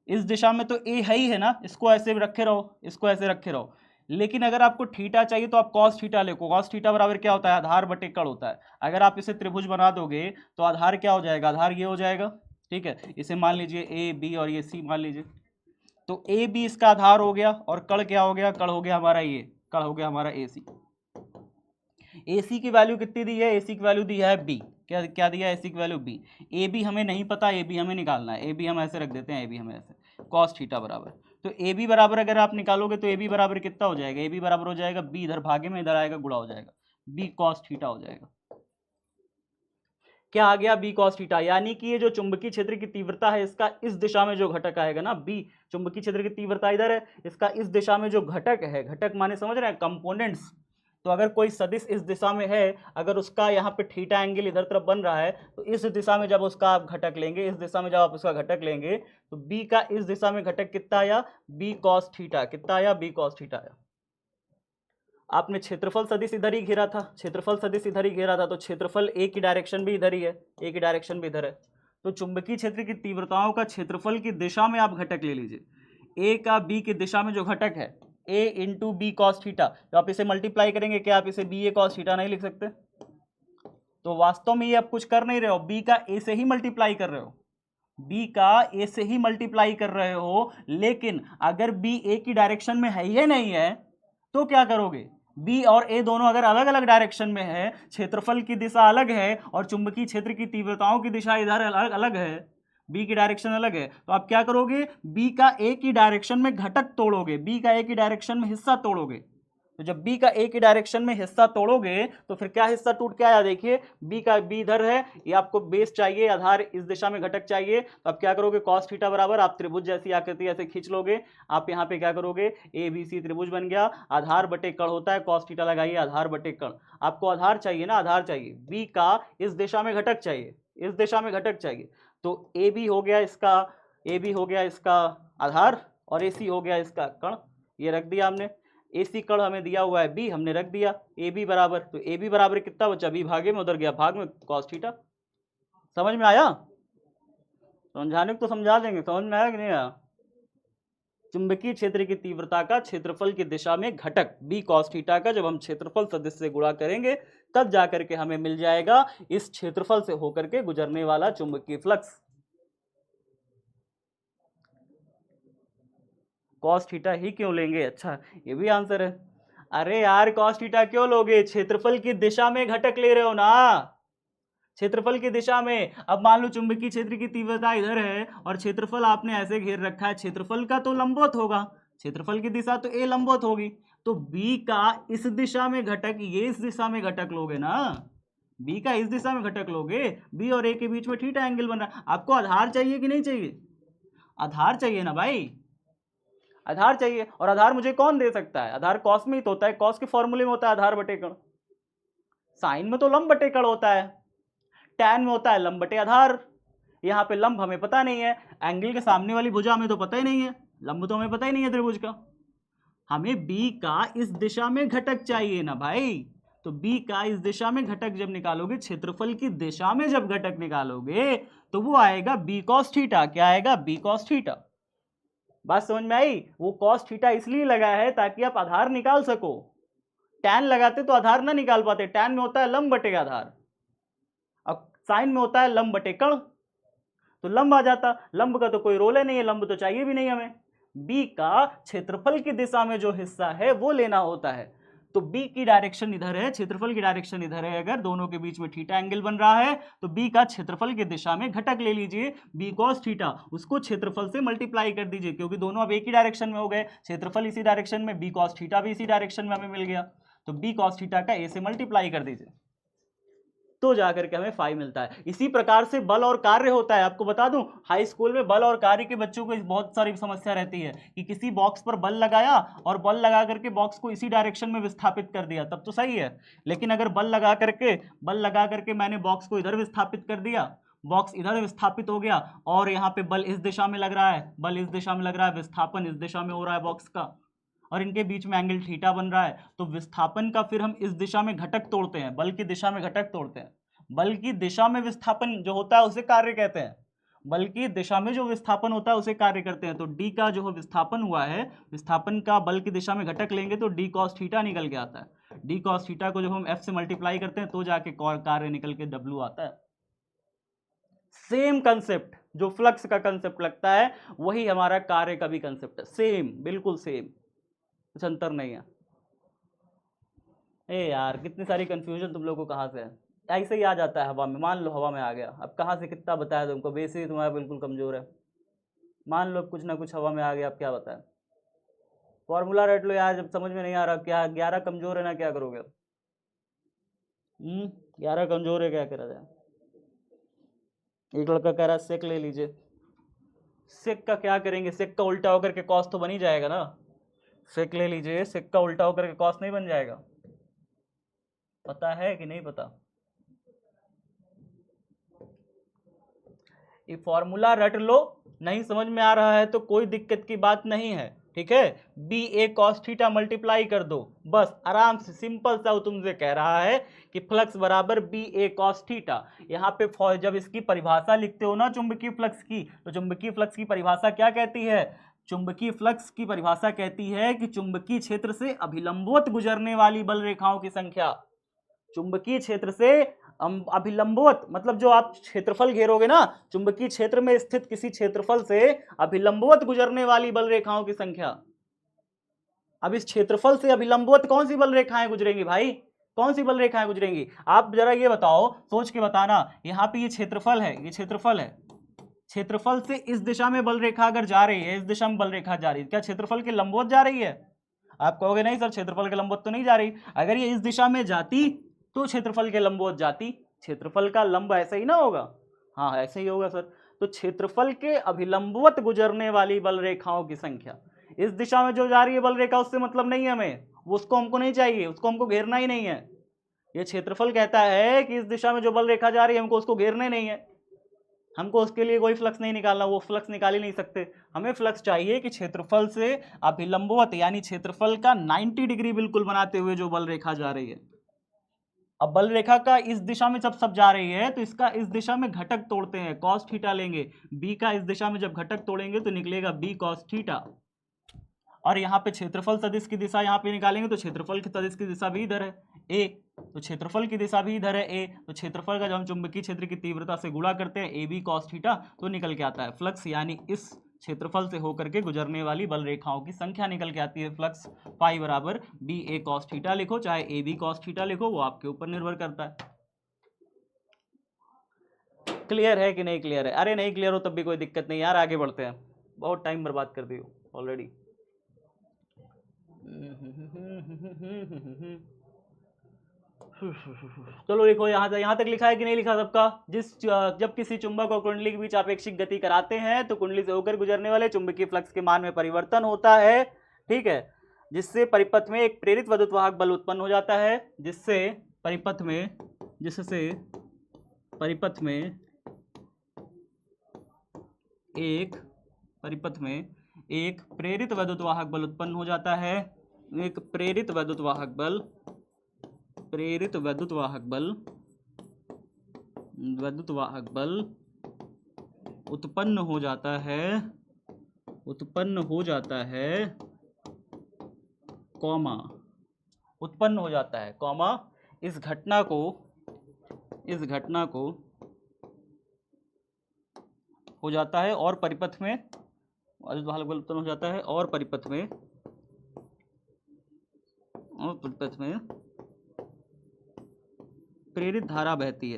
इस दिशा में तो ए है ही है ना, इसको ऐसे रखे रहो, इसको ऐसे रखे रहो, लेकिन अगर आपको थीटा चाहिए तो आप कॉस थीटा ले, कॉस थीटा बराबर क्या होता है, आधार बटे कड़ होता है। अगर आप इसे त्रिभुज बना दोगे तो आधार क्या हो जाएगा, आधार ये हो जाएगा, ठीक है। इसे मान लीजिए ए बी और ये सी मान लीजिए, तो ए बी इसका आधार हो गया और कड़ क्या हो गया, कड़ हो गया हमारा ये, कड़ हो गया हमारा ए सी। ए सी की वैल्यू कितनी दी है, ए सी की वैल्यू दी है बी, क्या क्या दिया है, ए सी की वैल्यू बी। ए बी हमें नहीं पता, ए बी हमें निकालना है, ए बी हम ऐसे रख देते हैं, ए बी हमें ऐसे, कॉस थीटा बराबर, तो ए बी बराबर अगर आप निकालोगे तो ए बी बराबर कितना हो जाएगा, ए बी बराबर हो जाएगा बी, इधर भागे में इधर आएगा गुणा हो जाएगा, बी कॉस थीटा हो जाएगा। क्या आ गया, बी कॉस थीटा, यानी कि ये जो चुंबकीय क्षेत्र की तीव्रता है इसका इस दिशा में जो घटक आएगा ना, बी चुंबकीय क्षेत्र की तीव्रता इधर है, इसका इस दिशा में जो घटक है, घटक माने समझ रहे हैं कंपोनेंट्स, तो अगर कोई सदिश इस दिशा में है, अगर उसका यहाँ पे थीटा एंगल इधर तरफ बन रहा है, तो इस दिशा में जब उसका आप घटक लेंगे, इस दिशा में जब आप उसका घटक लेंगे, तो बी का इस दिशा में घटक कितना आया, बी कॉस थीटा, कितना आया, बी कॉस थीटा आया। आपने क्षेत्रफल सदिश इधर ही घेरा था, क्षेत्रफल सदिश इधर ही घेरा था, तो क्षेत्रफल ए की डायरेक्शन भी इधर ही है, ए की डायरेक्शन भी इधर है, तो चुंबकीय क्षेत्र की तीव्रताओं का क्षेत्रफल की दिशा में आप घटक ले लीजिए, ए का बी की दिशा में जो घटक है ए इंटू बी कॉस थीटा, तो आप इसे मल्टीप्लाई करेंगे, क्या आप इसे बी ए कॉस थीटा नहीं लिख सकते, तो वास्तव में ये आप कुछ कर नहीं रहे हो, बी का ए से ही मल्टीप्लाई कर रहे हो, बी का ए से ही मल्टीप्लाई कर रहे हो, लेकिन अगर बी ए की डायरेक्शन में है या नहीं है तो क्या करोगे, बी और ए दोनों अगर अलग अलग डायरेक्शन में है, क्षेत्रफल की दिशा अलग है और चुंबकीय क्षेत्र की तीव्रताओं की दिशा इधर अलग अलग है, बी की डायरेक्शन अलग है, तो आप क्या करोगे, बी का ए की डायरेक्शन में घटक तोड़ोगे, बी का ए की डायरेक्शन में हिस्सा तोड़ोगे, तो जब बी का ए की डायरेक्शन में हिस्सा तोड़ोगे तो फिर क्या हिस्सा टूट के आया, देखिए बी का बी इधर है, ये आपको बेस चाहिए, आधार इस दिशा में घटक चाहिए, तो आप क्या करोगे, कॉस थीटा बराबर आप त्रिभुज जैसी आकृति ऐसे खींच लोगे, आप यहाँ पे क्या करोगे, ए बी सी त्रिभुज बन गया, आधार बटे कण होता है, कॉस थीटा लगाइए, आधार बटे कण, आपको आधार चाहिए ना, आधार चाहिए, बी का इस दिशा में घटक चाहिए, इस दिशा में घटक चाहिए, तो ए बी हो गया इसका, ए बी हो गया इसका आधार और ए सी हो गया इसका कण, ये रख दिया हमने, एसी कण हमें दिया हुआ है बी, हमने रख दिया ए बी बराबर, तो ए बी बराबर कितना बचा, बी भागे में, उधर गया भाग में, कॉस थीटा। समझ में आया, समझाने को तो समझा देंगे, समझ में आया कि नहीं आया, चुंबकीय क्षेत्र की तीव्रता का क्षेत्रफल की दिशा में घटक बी कॉस थीटा का जब हम क्षेत्रफल सदिश से गुणा करेंगे तब जाकर के हमें मिल जाएगा इस क्षेत्रफल से होकर के गुजरने वाला चुंबकीय फ्लक्स, कॉस थीटा ही क्यों लेंगे, अच्छा ये भी आंसर है, अरे यार कॉस थीटा क्यों लोगे, क्षेत्रफल की दिशा में घटक ले रहे हो ना, क्षेत्रफल की दिशा में, अब मान लो चुंबकीय क्षेत्र की तीव्रता इधर है और क्षेत्रफल आपने ऐसे घेर रखा है, क्षेत्रफल का तो लंबवत होगा, क्षेत्रफल की दिशा तो ए लंबवत होगी, तो बी का इस दिशा में घटक, ये इस दिशा में घटक लोगे ना, बी का इस दिशा में घटक लोगे, बी और ए के बीच में थीटा एंगल बन रहा है, आपको आधार चाहिए कि नहीं चाहिए, आधार चाहिए ना भाई, आधार चाहिए, और आधार मुझे कौन दे सकता है, आधार कॉस में ही तो होता है, कॉस के फॉर्मूले में होता है आधार बटे कण, साइन में तो लंब बटे कण होता है, टैन में होता है लंब बटे आधार, यहाँ पे लंब हमें पता नहीं है, एंगल के सामने वाली भुजा हमें तो पता ही नहीं है, लंब तो हमें पता ही नहीं है त्रिभुज का, हमें बी का इस दिशा में घटक चाहिए ना भाई, तो बी का इस दिशा में घटक जब निकालोगे, क्षेत्रफल की दिशा में जब घटक निकालोगे तो वो आएगा बी कॉस थीटा, क्या आएगा, बी कॉस थीटा, बात समझ में आई, वो कॉस थीटा इसलिए लगा है ताकि आप आधार निकाल सको, टैन लगाते तो आधार ना निकाल पाते, टैन में होता है लंब बटे आधार, अब साइन में होता है लंब बटे कण, तो लंब आ जाता, लंब का तो कोई रोल है नहीं है, लंब तो चाहिए भी नहीं हमें, बी का क्षेत्रफल की दिशा में जो हिस्सा है वो लेना होता है, तो बी की डायरेक्शन इधर है, क्षेत्रफल की डायरेक्शन इधर है, अगर दोनों के बीच में थीटा एंगल बन रहा है तो बी का क्षेत्रफल की दिशा में घटक ले लीजिए, बी कॉस थीटा, उसको क्षेत्रफल से मल्टीप्लाई कर दीजिए, क्योंकि दोनों अब एक ही डायरेक्शन में हो गए, क्षेत्रफल इसी डायरेक्शन में, बी कॉस थीटा भी इसी डायरेक्शन में हमें मिल गया, तो बी कॉस थीटा का ए से मल्टीप्लाई कर दीजिए, तो जाकर के हमें फाई मिलता है। इसी प्रकार से बल और कार्य होता है, आपको बता दूं हाई स्कूल में बल और कार्य के बच्चों को बहुत सारी समस्या रहती है कि किसी बॉक्स पर बल लगाया और बल लगा करके बॉक्स को इसी डायरेक्शन में विस्थापित कर दिया, तब तो सही है, लेकिन अगर बल लगा करके मैंने बॉक्स को इधर विस्थापित कर दिया, बॉक्स इधर विस्थापित हो गया और यहाँ पे बल इस दिशा में लग रहा है, बल इस दिशा में लग रहा है, विस्थापन इस दिशा में हो रहा है बॉक्स का, और इनके बीच में एंगल थीटा बन रहा है, तो विस्थापन का फिर हम इस दिशा में घटक तोड़ते हैं, बल की दिशा में घटक तोड़ते हैं, बल की दिशा में विस्थापन जो होता है उसे कार्य कहते हैं, बल की दिशा में जो विस्थापन होता है उसे कार्य करते हैं, तो डी का जो विस्थापन हुआ है, विस्थापन का बल की दिशा में घटक लेंगे तो डी कॉस थीटा निकल के आता है, डी कॉस थीटा को जब हम एफ से मल्टीप्लाई करते हैं तो जाके कार्य निकल के डब्ल्यू आता है। सेम कंसेप्ट, जो फ्लक्स का कंसेप्ट लगता है वही हमारा कार्य का भी कंसेप्ट है, सेम, बिल्कुल सेम, कुछ अंतर नहीं है। ए यार कितनी सारी कंफ्यूजन तुम लोगों को कहाँ से है, ऐसे ही आ जाता है हवा में, मान लो हवा में आ गया, अब कहाँ से कितना बताया तुमको, बेसिक तुम्हारा बिल्कुल कमजोर है, मान लो कुछ ना कुछ हवा में आ गया, आप क्या बताएं? फॉर्मूला रट लो यार, जब समझ में नहीं आ रहा क्या 11 कमजोर है ना, क्या करोगे? 11 कमजोर है, क्या करा जाए? एक लड़का कह रहा है सेक ले लीजिए। सेक का क्या करेंगे? सेक का उल्टा होकर के कॉस तो बन ही जाएगा ना। सेक ले लीजिए, सेक का उल्टा होकर के कॉस नहीं बन जाएगा? पता है कि नहीं पता? ये फॉर्मूला रट लो, नहीं समझ में आ रहा है तो कोई दिक्कत की बात नहीं है, ठीक है। बी ए कॉस थीटा मल्टीप्लाई कर दो, बस आराम से, सिंपल सा वो तुमसे कह रहा है कि फ्लक्स बराबर बी ए कॉस थीटा। यहाँ पे जब इसकी परिभाषा लिखते हो ना चुंबकीय फ्लक्स की, तो चुंबकीय फ्लक्स की परिभाषा क्या कहती है? चुंबकीय फ्लक्स की परिभाषा कहती है कि चुंबकीय क्षेत्र से अभिलंबवत गुजरने वाली बल रेखाओं की संख्या। चुंबकीय क्षेत्र से अभिलंबवत मतलब जो आप क्षेत्रफल घेरोगे ना, चुंबकीय क्षेत्र में स्थित किसी क्षेत्रफल से अभिलंबवत गुजरने वाली बल रेखाओं की संख्या। अब इस क्षेत्रफल से अभिलंबवत कौन सी बल रेखाएं गुजरेंगी भाई? कौन सी बल रेखाएं गुजरेंगी? आप जरा ये बताओ, सोच के बताना। यहां पे ये क्षेत्रफल है, ये क्षेत्रफल है, क्षेत्रफल से इस दिशा में बल रेखा अगर जा रही है, इस दिशा में बल रेखा जा रही है, क्या क्षेत्रफल के लंबवत जा रही है? आप कहोगे नहीं सर, क्षेत्रफल के लंबवत तो नहीं जा रही। अगर ये इस दिशा में जाती तो क्षेत्रफल के लंबवत जाती। क्षेत्रफल का लंब ऐसा ही ना होगा? हाँ ऐसे ही होगा सर। तो क्षेत्रफल के अभिलंबवत गुजरने वाली बल रेखाओं की संख्या, इस दिशा में जो जा रही है बल रेखा उससे मतलब नहीं है हमें, उसको हमको नहीं चाहिए, उसको हमको घेरना ही नहीं है। ये क्षेत्रफल कहता है कि इस दिशा में जो बल रेखा जा रही है हमको उसको घेरना ही नहीं है, हमको उसके लिए कोई फ्लक्स नहीं निकालना, वो फ्लक्स निकाल ही नहीं सकते। हमें फ्लक्स चाहिए कि क्षेत्रफल से अभिलंबवत यानी क्षेत्रफल का 90 डिग्री बिल्कुल बनाते हुए जो बल रेखा जा रही है। अब बल रेखा का इस दिशा में जब सब जा रही है तो इसका इस दिशा में घटक तोड़ते हैं, कॉस थीटा लेंगे। बी का इस दिशा में जब घटक तोड़ेंगे तो निकलेगा बी कॉस थीटा। और यहाँ पे क्षेत्रफल सदिश की दिशा यहाँ पे निकालेंगे तो क्षेत्रफल की सदिश की दिशा भी इधर है ए, तो क्षेत्रफल की दिशा भी इधर है ए, तो क्षेत्रफल का जब हम चुंबकीय क्षेत्र की तीव्रता से गुणा करते हैं ए बी कॉस थीटा, तो निकल के आता है फ्लक्स, यानी इस क्षेत्रफल से होकर के गुजरने वाली बल रेखाओं की संख्या निकल के आती है फ्लक्स। पाई बराबर बी ए कॉस थीटा लिखो चाहे ए बी कॉस थीटा लिखो, वो आपके ऊपर निर्भर करता है। क्लियर है कि नहीं क्लियर है? अरे नहीं क्लियर हो तब भी कोई दिक्कत नहीं यार, आगे बढ़ते हैं, बहुत टाइम बर्बाद कर दी हो ऑलरेडी। चलो देखो यहाँ तक लिखा है कि नहीं लिखा सबका? जब किसी चुंबक और कुंडली के बीच आपेक्षिक गति कराते हैं तो कुंडली से होकर गुजरने वाले चुंबकीय फ्लक्स के मान में परिवर्तन होता है, ठीक है, जिससे परिपथ में एक प्रेरित विद्युतवाहक बल उत्पन्न हो जाता है, जिससे परिपथ में एक प्रेरित विद्युतवाहक बल उत्पन्न हो जाता है, एक प्रेरित विद्युतवाहक बल उत्पन्न हो जाता है, कॉमा इस घटना को हो जाता है और परिपथ में विद्युतवाहक बल उत्पन्न हो जाता है और परिपथ में प्रेरित धारा बहती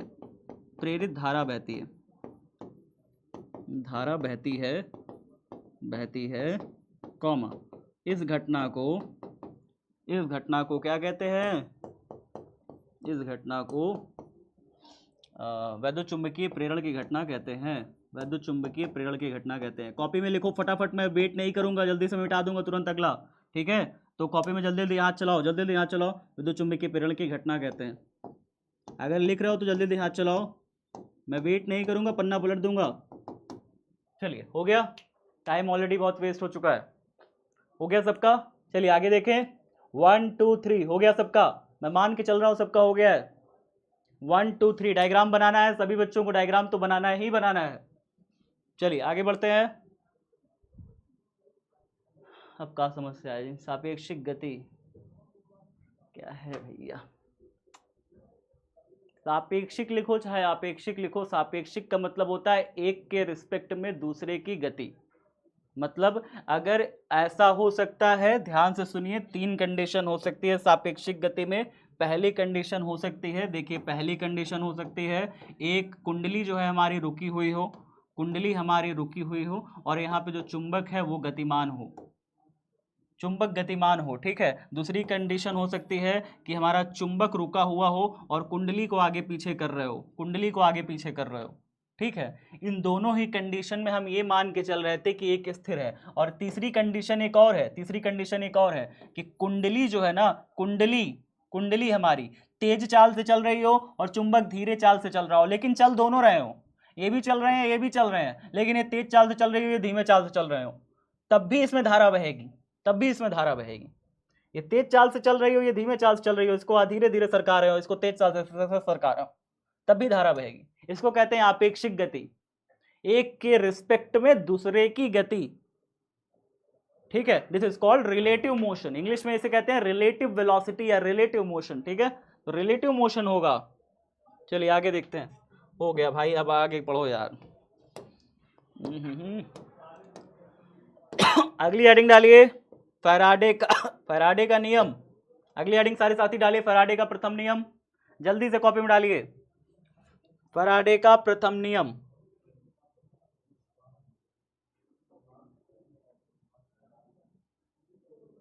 है, कॉमा इस घटना को क्या कहते हैं? इस घटना को वैद्युत चुंबकीय प्रेरण की घटना कहते हैं। कॉपी में लिखो फटाफट, मैं वेट नहीं करूंगा, जल्दी से मिटा दूंगा तुरंत अगला, ठीक है? तो कॉपी में जल्दी हाथ चलाओ, विद्युत चुंबकीय प्रेरण की घटना कहते हैं। अगर लिख रहे हो तो जल्दी हाथ चलाओ, मैं वेट नहीं करूंगा, पन्ना पलट दूंगा। चलिए हो गया, टाइम ऑलरेडी बहुत वेस्ट हो चुका है। हो गया सबका? चलिए आगे देखें। 1 2 3 हो गया सबका? मैं मान के चल रहा हूं सबका हो गया है। 1 2 3 डायग्राम बनाना है, सभी बच्चों को डायग्राम तो बनाना है। चलिए आगे बढ़ते हैं। अब क्या समस्या है? सापेक्षिक गति क्या है भैया? सापेक्षिक लिखो चाहे आपेक्षिक लिखो, सापेक्षिक का मतलब होता है एक के रिस्पेक्ट में दूसरे की गति। मतलब अगर ऐसा हो सकता है, ध्यान से सुनिए, 3 कंडीशन हो सकती है सापेक्षिक गति में। पहली कंडीशन हो सकती है, देखिए पहली कंडीशन हो सकती है, एक कुंडली जो है हमारी रुकी हुई हो, कुंडली हमारी रुकी हुई हो और यहाँ पे जो चुंबक है वो गतिमान हो, चुंबक गतिमान हो। ठीक है, दूसरी कंडीशन हो सकती है कि हमारा चुंबक रुका हुआ हो और कुंडली को आगे पीछे कर रहे हो, कुंडली को आगे पीछे कर रहे हो। ठीक है, इन दोनों ही कंडीशन में हम ये मान के चल रहे थे कि एक स्थिर है। और तीसरी कंडीशन एक और है, तीसरी कंडीशन एक और है कि कुंडली जो है ना, कुंडली कुंडली हमारी तेज चाल से चल रही हो और चुंबक धीरे चाल से चल रहा हो, लेकिन चल दोनों रहे हो, ये भी चल रहे हैं ये भी चल रहे हैं, लेकिन ये तेज चाल से चल रही हो ये धीमे चाल से चल रहे हो, तब भी इसमें धारा बहेगी, तब भी इसमें धारा बहेगी। ये तेज चाल से चल रही हो ये धीमे चाल से चल रही हो, इसको धीरे धीरे सरका रहे हो, इसको तेज चाल से सरका रहे हो, तब भी धारा बहेगी। इसको कहते हैं आपेक्षिक गति, एक के रिस्पेक्ट में दूसरे की गति। ठीक है, this is called relative motion, English में इसे कहते हैं रिलेटिव वेलोसिटी या रिलेटिव मोशन। ठीक है, तो रिलेटिव मोशन होगा। चलिए आगे देखते हैं। हो गया भाई, अब आगे पढ़ो यार। अगली हेडिंग डालिए फैराडे का नियम। अगली हेडिंग सारे साथी डालिए फैराडे का प्रथम नियम, जल्दी से कॉपी में डालिए फैराडे का प्रथम नियम।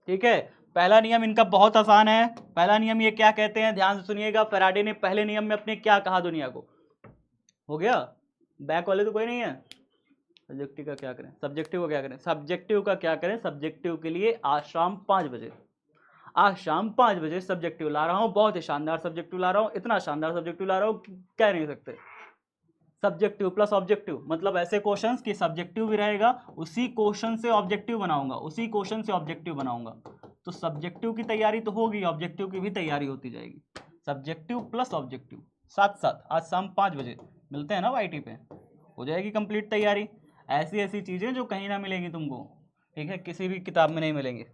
ठीक है, पहला नियम इनका बहुत आसान है। पहला नियम ये क्या कहते हैं, ध्यान से सुनिएगा। फैराडे ने पहले नियम में अपने क्या कहा दुनिया को? हो गया, बैक वाले तो कोई नहीं है। सब्जेक्टिव का क्या करें, सब्जेक्टिव का क्या करें, सब्जेक्टिव का क्या करें, सब्जेक्टिव के लिए आज शाम 5 बजे, आज शाम 5 बजे सब्जेक्टिव ला रहा हूँ। बहुत ही शानदार सब्जेक्टिव ला रहा हूँ, इतना शानदार सब्जेक्टिव ला रहा हूँ कह नहीं सकते। सब्जेक्टिव प्लस ऑब्जेक्टिव, मतलब ऐसे क्वेश्चंस कि सब्जेक्टिव भी रहेगा, उसी क्वेश्चन से ऑब्जेक्टिव बनाऊंगा, उसी क्वेश्चन से ऑब्जेक्टिव बनाऊंगा। तो सब्जेक्टिव की तैयारी तो होगी, ऑब्जेक्टिव की भी तैयारी होती जाएगी। सब्जेक्टिव प्लस ऑब्जेक्टिव साथ साथ आज शाम 5 बजे मिलते हैं ना वाईटी पे, हो जाएगी कंप्लीट तैयारी। ऐसी ऐसी चीजें जो कहीं ना मिलेंगी तुमको, ठीक है, किसी भी किताब में नहीं मिलेंगे।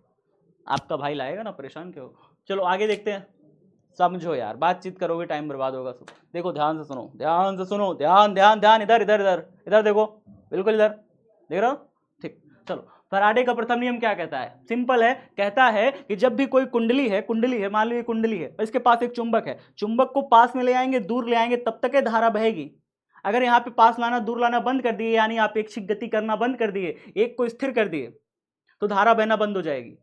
आपका भाई लाएगा ना, परेशान क्यों। चलो आगे देखते हैं, समझो यार, बातचीत करोगे टाइम बर्बाद होगा सब। देखो ध्यान से सुनो, ध्यान से सुनो, ध्यान ध्यान ध्यान, इधर इधर इधर इधर देखो, बिल्कुल इधर देख रहे हो। ठीक, चलो फैराडे का प्रथम नियम क्या कहता है, सिंपल है, कहता है कि जब भी कोई कुंडली है मान लीजिए कुंडली है, इसके पास एक चुंबक है, चुंबक को पास में ले आएंगे दूर ले आएंगे तब तक धारा बहेगी। अगर यहाँ पे पास लाना दूर लाना बंद कर दिए, यानी अपेक्षिक गति करना बंद कर दिए, एक को स्थिर कर दिए, तो धारा बहना बंद हो जाएगी।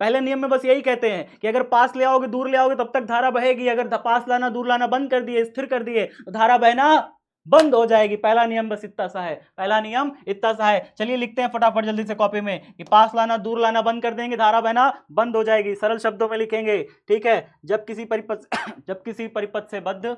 पहले नियम में बस यही कहते हैं कि अगर पास ले आओगे दूर ले आओगे तब तक धारा बहेगी, अगर पास लाना दूर लाना बंद कर दिए, स्थिर कर दिए, तो धारा बहना बंद हो जाएगी। पहला नियम बस इतना सा है, पहला नियम इतना सा है। चलिए लिखते हैं फटाफट जल्दी से कॉपी में कि पास लाना दूर लाना बंद कर देंगे, धारा बहना बंद हो जाएगी। सरल शब्दों में लिखेंगे, ठीक है। जब किसी परिपथ से बद्ध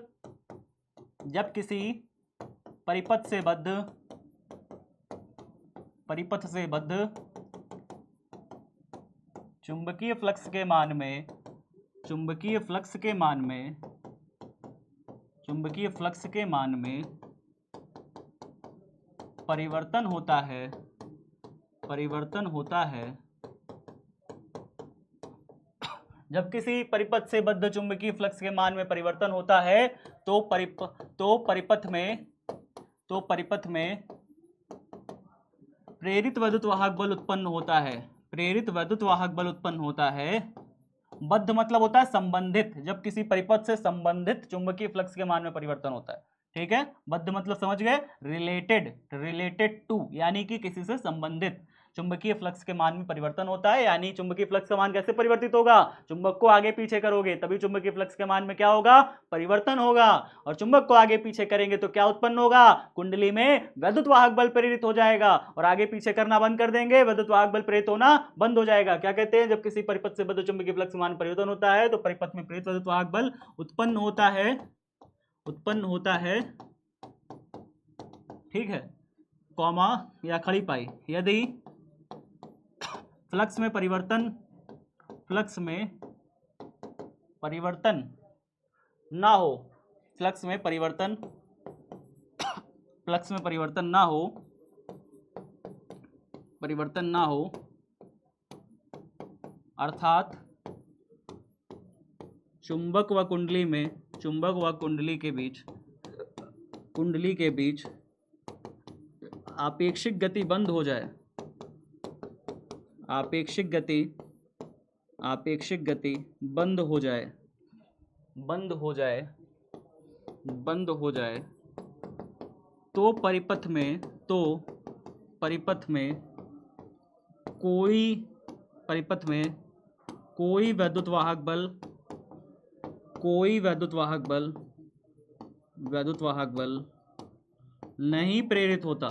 चुंबकीय फ्लक्स के मान में परिवर्तन होता है। जब किसी परिपथ से बद्ध चुंबकीय फ्लक्स के मान में परिवर्तन होता है तो परिपथ में प्रेरित वैद्युत वाहक बल उत्पन्न होता है। बद्ध मतलब होता है संबंधित, जब किसी परिपथ से संबंधित चुंबकीय फ्लक्स के मान में परिवर्तन होता है। ठीक है, बद्ध मतलब समझ गए, रिलेटेड टू, यानी कि किसी से संबंधित चुंबकीय फ्लक्स के मान में परिवर्तन होता है। यानी चुंबकीय फ्लक्स का मान कैसे परिवर्तित होगा, चुंबक को आगे पीछे करोगे तभी चुंबकीय फ्लक्स के मान में क्या होगा, परिवर्तन होगा। और चुंबक को आगे पीछे करेंगे तो क्या उत्पन्न होगा, कुंडली में वैद्युत वाहक बल प्रेरित हो जाएगा। और आगे पीछे करना बंद कर देंगे, वैद्युत वाहक बल प्रेरित होना बंद हो जाएगा। क्या कहते हैं, जब किसी परिपथ से बद्ध चुंबकीय फ्लक्स के मान में परिवर्तन होता है तो परिपथ में प्रेरित वैद्युत वाहक बल उत्पन्न होता है। ठीक है, कॉमा या खड़ी पाई, यदि फ्लक्स में परिवर्तन ना हो, अर्थात चुंबक व कुंडली के बीच आपेक्षिक गति बंद हो जाए, आपेक्षिक गति बंद हो जाए तो परिपथ में कोई वैद्युत वाहक बल नहीं प्रेरित होगा।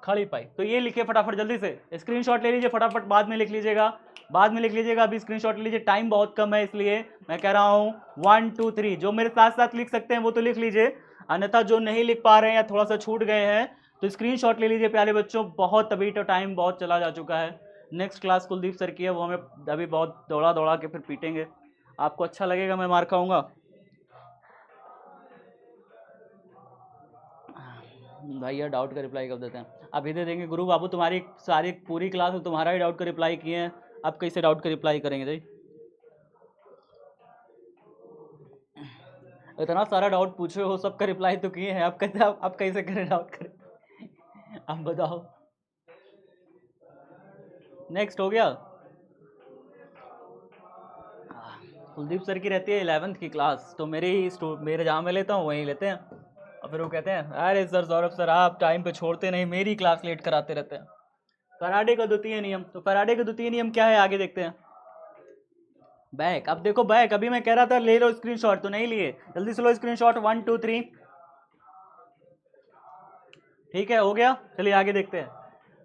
खड़ी पाई। तो ये लिखिए फटाफट, जल्दी से स्क्रीनशॉट ले लीजिए, फटाफट बाद में लिख लीजिएगा, अभी स्क्रीनशॉट ले लीजिए, टाइम बहुत कम है इसलिए मैं कह रहा हूं 1 2 3। जो मेरे साथ साथ लिख सकते हैं वो तो लिख लीजिए, अन्यथा जो नहीं लिख पा रहे हैं या थोड़ा सा छूट गए हैं तो स्क्रीनशॉट ले लीजिए प्यारे बच्चों। बहुत अभी तो टाइम बहुत चला जा चुका है। नेक्स्ट क्लास कुलदीप सर की है, वो हमें अभी बहुत दौड़ा के फिर पीटेंगे। आपको अच्छा लगेगा, मैं मार खाऊंगा। भैया डाउट का रिप्लाई कब देते हैं? अभी दे देंगे गुरु बाबू, तुम्हारी सारी पूरी क्लास में तुम्हारा ही डाउट का रिप्लाई किए हैं, अब कैसे डाउट का रिप्लाई करेंगे जी? इतना सारा डाउट पूछे हो, सबका रिप्लाई तो किए हैं, अब कैसे करें डाउट करें? अब बताओ। नेक्स्ट हो गया। कुलदीप सर की रहती है 11th की क्लास, तो मेरे जहाँ मैं लेता हूँ वहीं लेते हैं, और फिर वो कहते हैं अरे सर सौरभ सर आप टाइम पे छोड़ते नहीं, मेरी क्लास लेट कराते रहते हैं। फैराडे का द्वितीय नियम, तो फैराडे का द्वितीय नियम क्या है आगे देखते हैं। बैक, अब देखो बैक, अभी मैं कह रहा था ले लो स्क्रीनशॉट, तो नहीं लिए, जल्दी से लो स्क्रीनशॉट 1 2 3। ठीक है, हो गया। चलिए आगे देखते हैं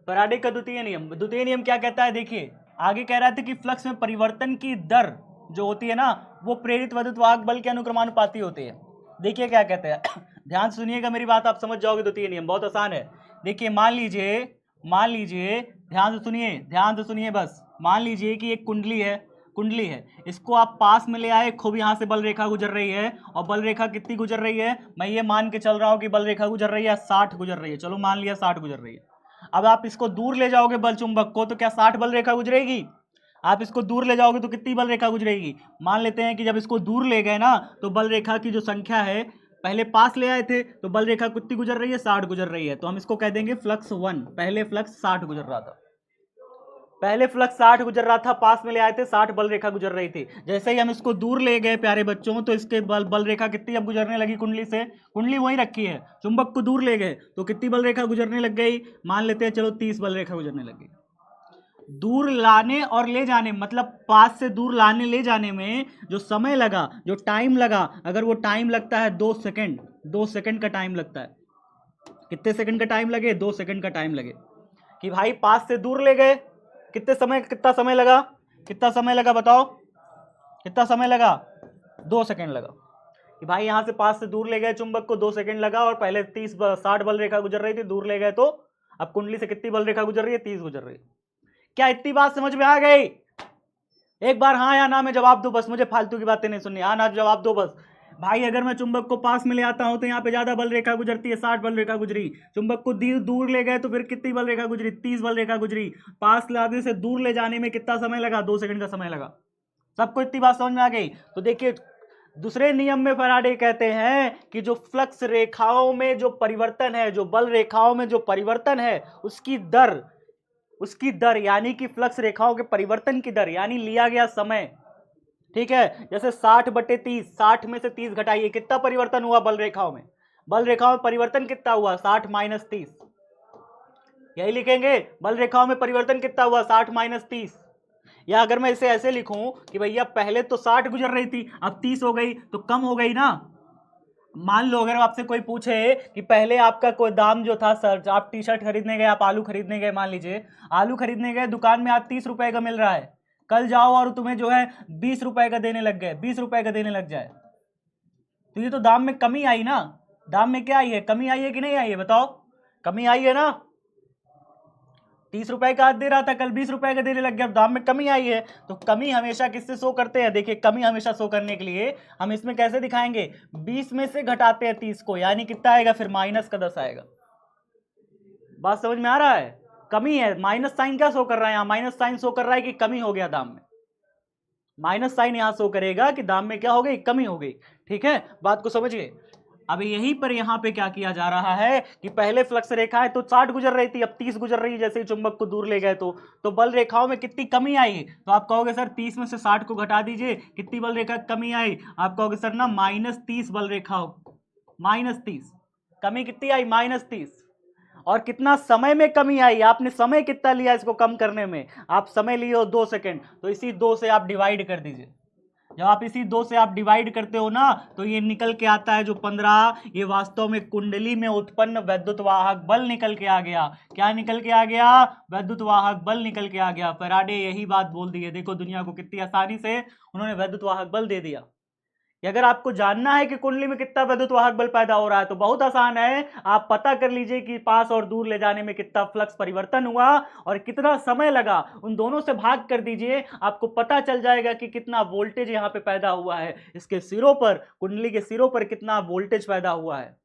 फैराडे का द्वितीय नियम क्या कहता है। देखिए आगे कह रहा था कि फ्लक्स में परिवर्तन की दर जो होती है ना, वो प्रेरित विद्युत वाहक बल के अनुक्रमानुपाती होती है। देखिए क्या कहते हैं ध्यान सुनिएगा मेरी बात, आप समझ जाओगे। द्वितीय नियम बहुत आसान है। देखिए मान लीजिए ध्यान से सुनिए बस। मान लीजिए कि एक कुंडली है, इसको आप पास में ले आए, खूब यहाँ से बल रेखा गुजर रही है, और बल रेखा कितनी गुजर रही है, मैं ये मान के चल रहा हूँ कि बल रेखा गुजर रही है 60 गुजर रही है, चलो मान लिया 60 गुजर रही है। अब आप इसको दूर ले जाओगे बल चुंबक को, तो क्या 60 बल रेखा गुजरेगी? आप इसको दूर ले जाओगे तो कितनी बल रेखा गुजरेगी? मान लेते हैं कि जब इसको दूर ले गए ना, तो बल रेखा की जो संख्या है, पहले पास ले आए थे तो बल रेखा कितनी गुजर रही है, 60 गुजर रही है, तो हम इसको कह देंगे फ्लक्स 1। पहले फ्लक्स 60 गुजर रहा था, पास में ले आए थे, 60 बल रेखा गुजर रही थी। जैसे ही हम इसको दूर ले गए प्यारे बच्चों, तो इसके बल रेखा कितनी अब गुजरने लगी कुंडली से, कुंडली वहीं रखी है, चुंबक को दूर ले गए तो कितनी बल रेखा गुजरने लग गई, मान लेते हैं चलो 30 बल रेखा गुजरने लग गई। दूर लाने और ले जाने, मतलब पास से दूर लाने ले जाने में जो समय लगा, जो टाइम लगा, अगर वो टाइम लगता है 2 सेकंड, 2 सेकंड का टाइम लगता है। कितने सेकंड का टाइम लगे? 2 सेकंड का टाइम लगे। कि भाई पास से दूर ले गए, कितना समय लगा बताओ, कितना समय लगा? 2 सेकंड लगा। कि भाई यहां से पास से दूर ले गए चुंबक को, 2 सेकंड लगा, और पहले 60 बल रेखा गुजर रही थी, दूर ले गए तो अब कुंडली से कितनी बल रेखा गुजर रही है? 30 गुजर रही है। क्या इतनी बात समझ में आ गई? एक बार हाँ या ना में जवाब दो बस, मुझे फालतू की बातें नहीं सुननी, हाँ ना जवाब दो बस। भाई अगर मैं चुंबक को पास में ले आता हूं तो यहाँ पे ज्यादा बल रेखा गुजरती है, 60 बल रेखा गुजरी। चुंबक को दूर ले गए तो फिर कितनी बल रेखा गुजरी? 30 बल रेखा गुजरी। पास लाने से दूर ले जाने में कितना समय लगा? 2 सेकंड का समय लगा। सबको इतनी बात समझ में आ गई? तो देखिए दूसरे नियम में फैराडे कहते हैं कि जो फ्लक्स रेखाओं में जो परिवर्तन है, जो बल रेखाओं में जो परिवर्तन है, उसकी दर यानी कि फ्लक्स रेखाओं के परिवर्तन की दर यानी लिया गया समय, ठीक है। जैसे 60/30, 60 में से 30 घटाइए, कितना परिवर्तन हुआ बल रेखाओं में? बल रेखाओं में परिवर्तन कितना हुआ? 60 - 30, यही लिखेंगे। बल रेखाओं में परिवर्तन कितना हुआ? 60 - 30। या अगर मैं इसे ऐसे लिखूं कि भैया पहले तो 60 गुजर रही थी, अब 30 हो गई, तो कम हो गई ना। मान लो अगर आपसे कोई पूछे कि पहले आपका कोई दाम जो था, सर आप टी शर्ट खरीदने गए, आप आलू खरीदने गए, मान लीजिए आलू खरीदने गए, दुकान में आज 30 रुपए का मिल रहा है, कल जाओ और तुम्हें जो है 20 रुपए का देने लग गए, 20 रुपए का देने लग जाए, तो ये तो दाम में कमी आई ना। दाम में क्या आई है? कमी आई है कि नहीं आई है? बताओ, कमी आई है ना। 30 रुपए का आज दे रहा था, कल 20 रुपए का देने लग गया, दाम में कमी आई है। तो कमी हमेशा किससे शो करते हैं? देखिए कमी हमेशा शो करने के लिए हम इसमें कैसे दिखाएंगे? 20 में से घटाते हैं 30 को, यानी कितना आएगा फिर? माइनस का 10 आएगा। बात समझ में आ रहा है? कमी है, माइनस साइन क्या शो कर रहा है? यहाँ माइनस साइन शो कर रहा है कि कमी हो गया दाम में। माइनस साइन यहां शो करेगा कि दाम में क्या हो गई? कमी हो गई। ठीक है, बात को समझिए। अब यहीं पर यहाँ पे क्या किया जा रहा है कि पहले फ्लक्स रेखा है तो 60 गुजर रही थी, अब 30 गुजर रही है, जैसे ही चुंबक को दूर ले गए तो बल रेखाओं में कितनी कमी आई? तो आप कहोगे सर 30 में से 60 को घटा दीजिए, कितनी बल रेखा कमी आई? आप कहोगे सर ना -30 बल रेखाओं, -30 कमी कितनी आई? -30। और कितना समय में कमी आई? आपने समय कितना लिया इसको कम करने में? आप समय लिए हो 2 सेकेंड, तो इसी 2 से आप डिवाइड कर दीजिए। जब आप इसी 2 से आप डिवाइड करते हो ना तो ये निकल के आता है जो 15, ये वास्तव में कुंडली में उत्पन्न वैद्युत वाहक बल निकल के आ गया। क्या निकल के आ गया? वैद्युत वाहक बल निकल के आ गया। फैराडे यही बात बोल दी है, देखो दुनिया को कितनी आसानी से उन्होंने वैद्युत वाहक बल दे दिया। कि अगर आपको जानना है कि कुंडली में कितना वैद्युत वाहक बल पैदा हो रहा है तो बहुत आसान है, आप पता कर लीजिए कि पास और दूर ले जाने में कितना फ्लक्स परिवर्तन हुआ और कितना समय लगा, उन दोनों से भाग कर दीजिए, आपको पता चल जाएगा कि कितना वोल्टेज यहां पे पैदा हुआ है। इसके सिरों पर, कुंडली के सिरों पर कितना वोल्टेज पैदा हुआ है।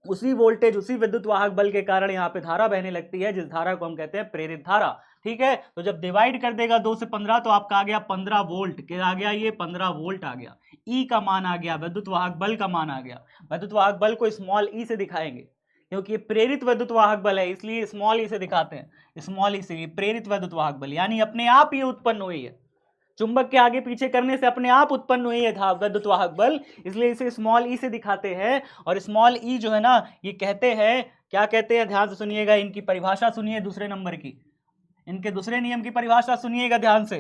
उसी वोल्टेज, उसी विद्युत वाहक बल के कारण यहाँ पे धारा बहने लगती है, जिस धारा को हम कहते हैं प्रेरित धारा। ठीक है, तो जब डिवाइड कर देगा 2 से 15 तो आपका आ गया 15 वोल्ट। क्या आ गया? ये 15 वोल्ट आ गया। ई का मान आ गया, वैद्युत वाहक बल का मान आ गया। वैद्युत वाहक बल को स्मॉल ई से दिखाएंगे क्योंकि ये प्रेरित वैद्युत वाहक बल है, इसलिए स्मॉल ई से दिखाते हैं। स्मॉल ई से प्रेरित वैद्युत वाहक बल यानी अपने आप ये उत्पन्न हुई है, चुंबक के आगे पीछे करने से अपने आप उत्पन्न हुई है था वैद्युत वाहक बल, इसलिए इसे स्मॉल ई से दिखाते हैं। और स्मॉल ई जो है ना, ये कहते हैं, क्या कहते हैं? ध्यान से सुनिएगा, इनकी परिभाषा सुनिए दूसरे नंबर की, इनके दूसरे नियम की परिभाषा सुनिएगा ध्यान से।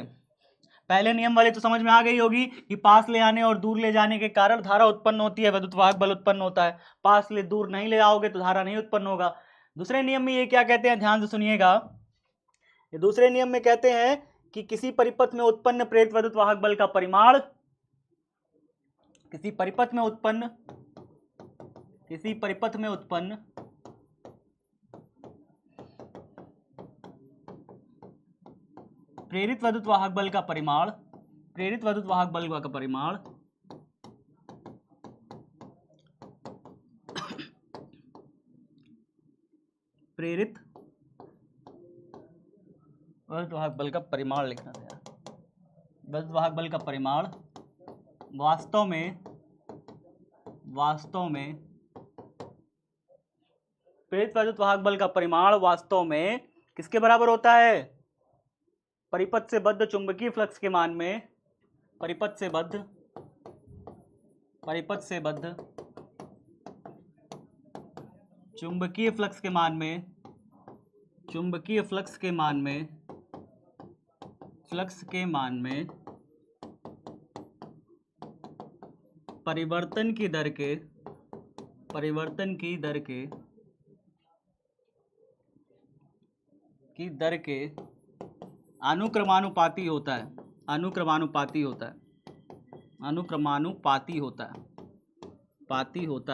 पहले नियम वाले तो समझ में आ गई होगी कि पास ले आने और दूर ले जाने के कारण धारा उत्पन्न होती है, वैद्युत वाहक बल उत्पन्न होता है। पास ले दूर नहीं ले आओगे तो धारा नहीं उत्पन्न होगा। दूसरे नियम में ये क्या कहते हैं? ध्यान से सुनिएगा, ये दूसरे नियम में कहते हैं कि किसी परिपथ में उत्पन्न प्रेरित वैद्युत वाहक बल का परिमाण, किसी परिपथ में उत्पन्न प्रेरित वैद्युत वाहक बल का परिमाण, प्रेरित वैद्युत वाहक बल का परिमाण प्रेरित वैद्युत वाहक बल का परिमाण लिखना था। वैद्युत वाहक बल का परिमाण वास्तव में प्रेरित वैद्युत वाहक बल का परिमाण वास्तव में किसके बराबर होता है? परिपथ से बद्ध चुंबकीय फ्लक्स के मान में, परिपथ से बद्ध चुंबकीय फ्लक्स के मान में, परिवर्तन की दर के अनुक्रमानुपाती होता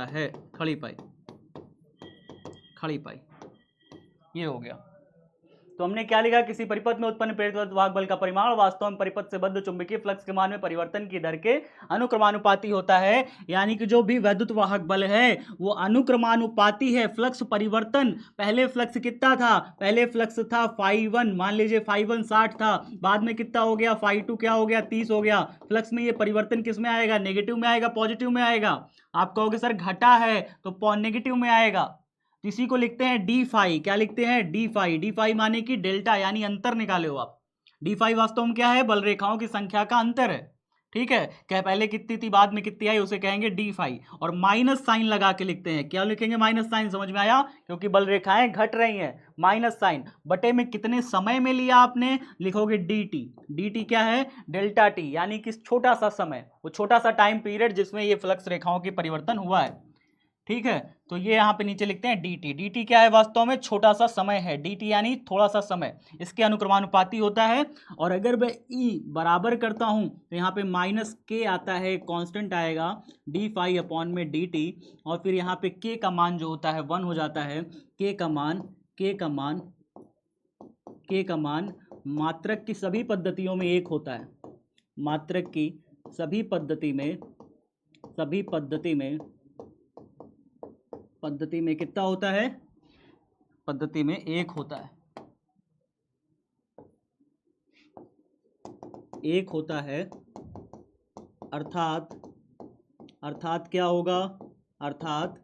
है। खड़ी पाई ये हो गया। तो हमने क्या लिखा? किसी परिपथ में उत्पन्न प्रेरित वैद्युत वाहक बल का परिमाण वास्तव में परिपथ से बद्ध चुंबकीय फ्लक्स के मान में परिवर्तन की दर के अनुक्रमानुपाती होता है। यानी कि जो भी वैद्युत वाहक बल है वो अनुक्रमानुपाती है फ्लक्स परिवर्तन। पहले फ्लक्स कितना था? पहले फ्लक्स था φ1, मान लीजिए φ1 60 था, बाद में कितना हो गया? φ2 क्या हो गया? 30 हो गया। फ्लक्स में ये परिवर्तन किस में आएगा? नेगेटिव में आएगा, पॉजिटिव में आएगा? आप कहोगे सर घटा है तो नेगेटिव में आएगा। इसी को लिखते हैं डी फाई। क्या लिखते हैं? D phi. डी फाई माने कि डेल्टा, यानी अंतर निकाले हो आप। डी फाई वास्तव में क्या है? बल रेखाओं की संख्या का अंतर है। ठीक है, क्या पहले कितनी थी बाद में कितनी आई उसे कहेंगे डी फाई। और माइनस साइन लगा के लिखते हैं। क्या लिखेंगे? Minus sign. समझ में आया? क्योंकि बल रेखाएं घट रही हैं, माइनस साइन। बटे में कितने समय में लिया आपने, लिखोगे डी टी। डी टी क्या है? डेल्टा टी, यानी कि छोटा सा समय, वो छोटा सा टाइम पीरियड जिसमें ये फ्लक्स रेखाओं की परिवर्तन हुआ है। ठीक है, तो ये यहाँ पे नीचे लिखते हैं डी टी। डी टी क्या है? वास्तव में छोटा सा समय है। डी टी यानी थोड़ा सा समय, इसके अनुक्रमानुपाती होता है। और अगर मैं ई बराबर करता हूँ तो यहाँ पे माइनस के आता है, कांस्टेंट आएगा, डी फाई अपॉन में डी टी। और फिर यहाँ पे के का मान जो होता है 1 हो जाता है। के का मान मात्रक की सभी पद्धतियों में 1 होता है। मात्रक की सभी पद्धति में कितना होता है? पद्धति में 1 होता है। 1 होता है, अर्थात अर्थात क्या होगा, अर्थात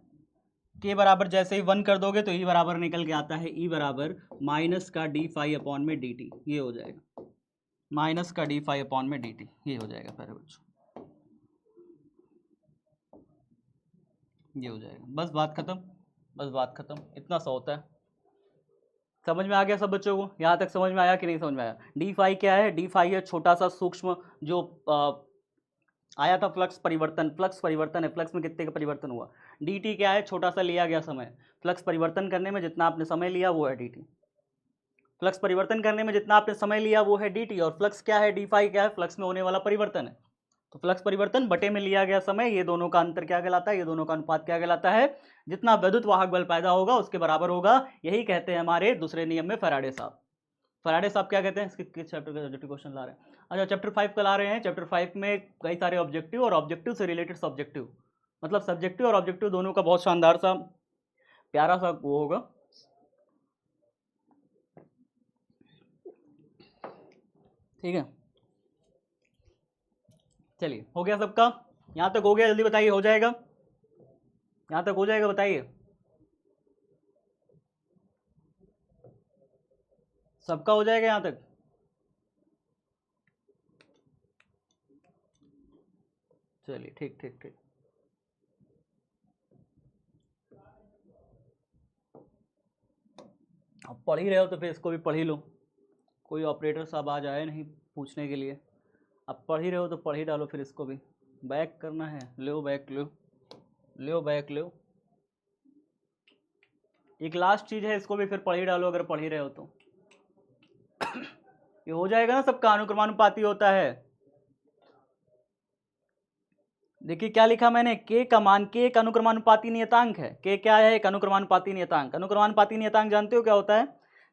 के बराबर जैसे ही 1 कर दोगे तो ई बराबर निकल के आता है, ई बराबर माइनस का डी फाई अपॉन में डी टी, ये हो जाएगा माइनस का डी फाई अपॉन में डी टी, ये हो जाएगा प्यारे बच्चों, ये हो जाएगा। बस बात खत्म, बस बात खत्म, इतना सा होता है। समझ में आ गया सब बच्चों को? यहाँ तक समझ में आया कि नहीं समझ में आया? डी फाई क्या है? डी फाई है छोटा सा सूक्ष्म जो आया था फ्लक्स परिवर्तन, फ्लक्स परिवर्तन है, फ्लक्स में कितने का परिवर्तन हुआ। डी टी क्या है? छोटा सा लिया गया समय, फ्लक्स परिवर्तन करने में जितना आपने समय लिया वो है डी टी, फ्लक्स परिवर्तन करने में जितना आपने समय लिया वो है डी टी। और फ्लक्स क्या है? डी फाई क्या है? फ्लक्स में होने वाला परिवर्तन है। तो फ्लक्स परिवर्तन बटे में लिया गया समय, ये दोनों का अंतर क्या कहलाता है? ये दोनों का अनुपात क्या कहलाता है? जितना विद्युत वाहक बल पैदा होगा उसके बराबर होगा। यही कहते हैं हमारे दूसरे नियम में फैराडे साहब। फैराडे साहब क्या कहते हैं? इसके किस चैप्टर का ऑब्जेक्टिव क्वेश्चन ला रहे हैं? अच्छा, चैप्टर 5 का ला रहे हैं। चैप्टर 5 में कई सारे ऑब्जेक्टिव और ऑब्जेक्टिव से रिलेटेड सब्जेक्टिव, मतलब सब्जेक्टिव और ऑब्जेक्टिव दोनों का बहुत शानदार सा प्यारा सा वो होगा। ठीक है, चलिए हो गया सबका? यहाँ तक हो गया? जल्दी बताइए, हो जाएगा? यहाँ तक हो जाएगा? बताइए, सबका हो जाएगा यहाँ तक? चलिए ठीक ठीक ठीक। अब पढ़ ही रहे हो तो फिर इसको भी पढ़ ही लो। कोई ऑपरेटर साहब आज आए नहीं पूछने के लिए, अब पढ़ ही रहे हो तो पढ़ ही डालो फिर इसको भी। बैक करना है, लो बैक, लो लो बैक, लो। एक लास्ट चीज़ है, इसको भी फिर पढ़ ही डालो अगर पढ़ ही रहे हो तो। ये हो जाएगा ना सबका? अनुक्रमानुपाती होता है। देखिए क्या लिखा मैंने, के का मान, के एक अनुक्रमानुपाती नियतांक है। के क्या है? एक अनुक्रमानुपाती नियतांक। अनुक्रमानुपाती नियतांक जानते हो क्या होता है?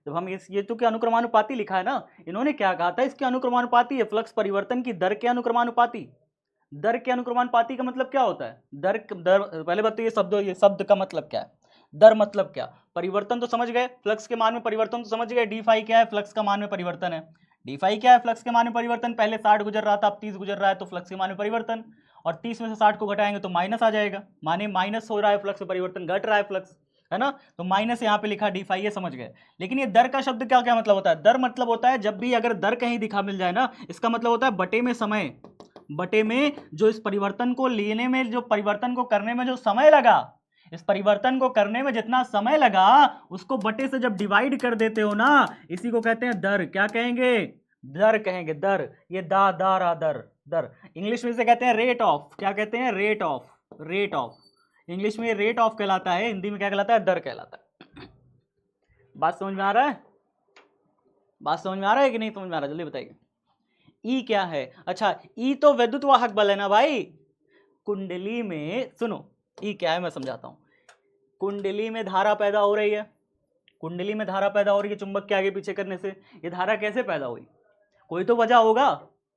जब हम ये तो क्या अनुक्रमानुपाती लिखा है ना, इन्होंने क्या कहा था? इसके अनुक्रमानुपाती है, फ्लक्स परिवर्तन की दर के अनुक्रमानुपाती। दर के अनुक्रमानुपाती का मतलब क्या होता है? दर पहले बात तो ये शब्द का मतलब क्या है? दर मतलब क्या? परिवर्तन तो समझ गए, फ्लक्स के मान में परिवर्तन तो समझ गए। डी फाई क्या है? फ्लक्स का मान में परिवर्तन है। डी फाई क्या है? फ्लक्स के मान में परिवर्तन। पहले 60 गुजर रहा था, अब 30 गुजर रहा है, तो फ्लक्स के मान में परिवर्तन। और 30 में से 60 को घटाएंगे तो माइनस आ जाएगा, माने माइनस हो रहा है, फ्लक्स में परिवर्तन घट रहा है फ्लक्स, है ना? तो माइनस यहाँ पे लिखा डी फाई, ये समझ गए। लेकिन ये दर का शब्द क्या क्या मतलब होता है? दर मतलब होता है जब भी अगर दर कहीं दिखा मिल जाए ना, इसका मतलब होता है बटे में समय, बटे में जो इस परिवर्तन को लेने में, जो परिवर्तन को करने में जो समय लगा, इस परिवर्तन को करने में जितना समय लगा उसको बटे से जब डिवाइड कर देते हो ना, इसी को कहते हैं दर। क्या कहेंगे? दर कहेंगे, दर। ये दा दा रा दर, दर। इंग्लिश में इसे कहते हैं रेट ऑफ। क्या कहते हैं? Rate of, rate of. English में रेट ऑफ कहलाता है, हिंदी में क्या कहलाता है? दर कहलाता है। बात समझ में आ रहा है? बात समझ में आ रहा है कि नहीं समझ में आ रहा है? जल्दी बताइए। ई क्या है? अच्छा, ई तो विद्युत वाहक बल है ना भाई। कुंडली में सुनो, ई क्या है मैं समझाता हूं। कुंडली में धारा पैदा हो रही है, कुंडली में धारा पैदा हो रही है चुंबक के आगे पीछे करने से। ये धारा कैसे पैदा हुई? कोई तो वजह होगा।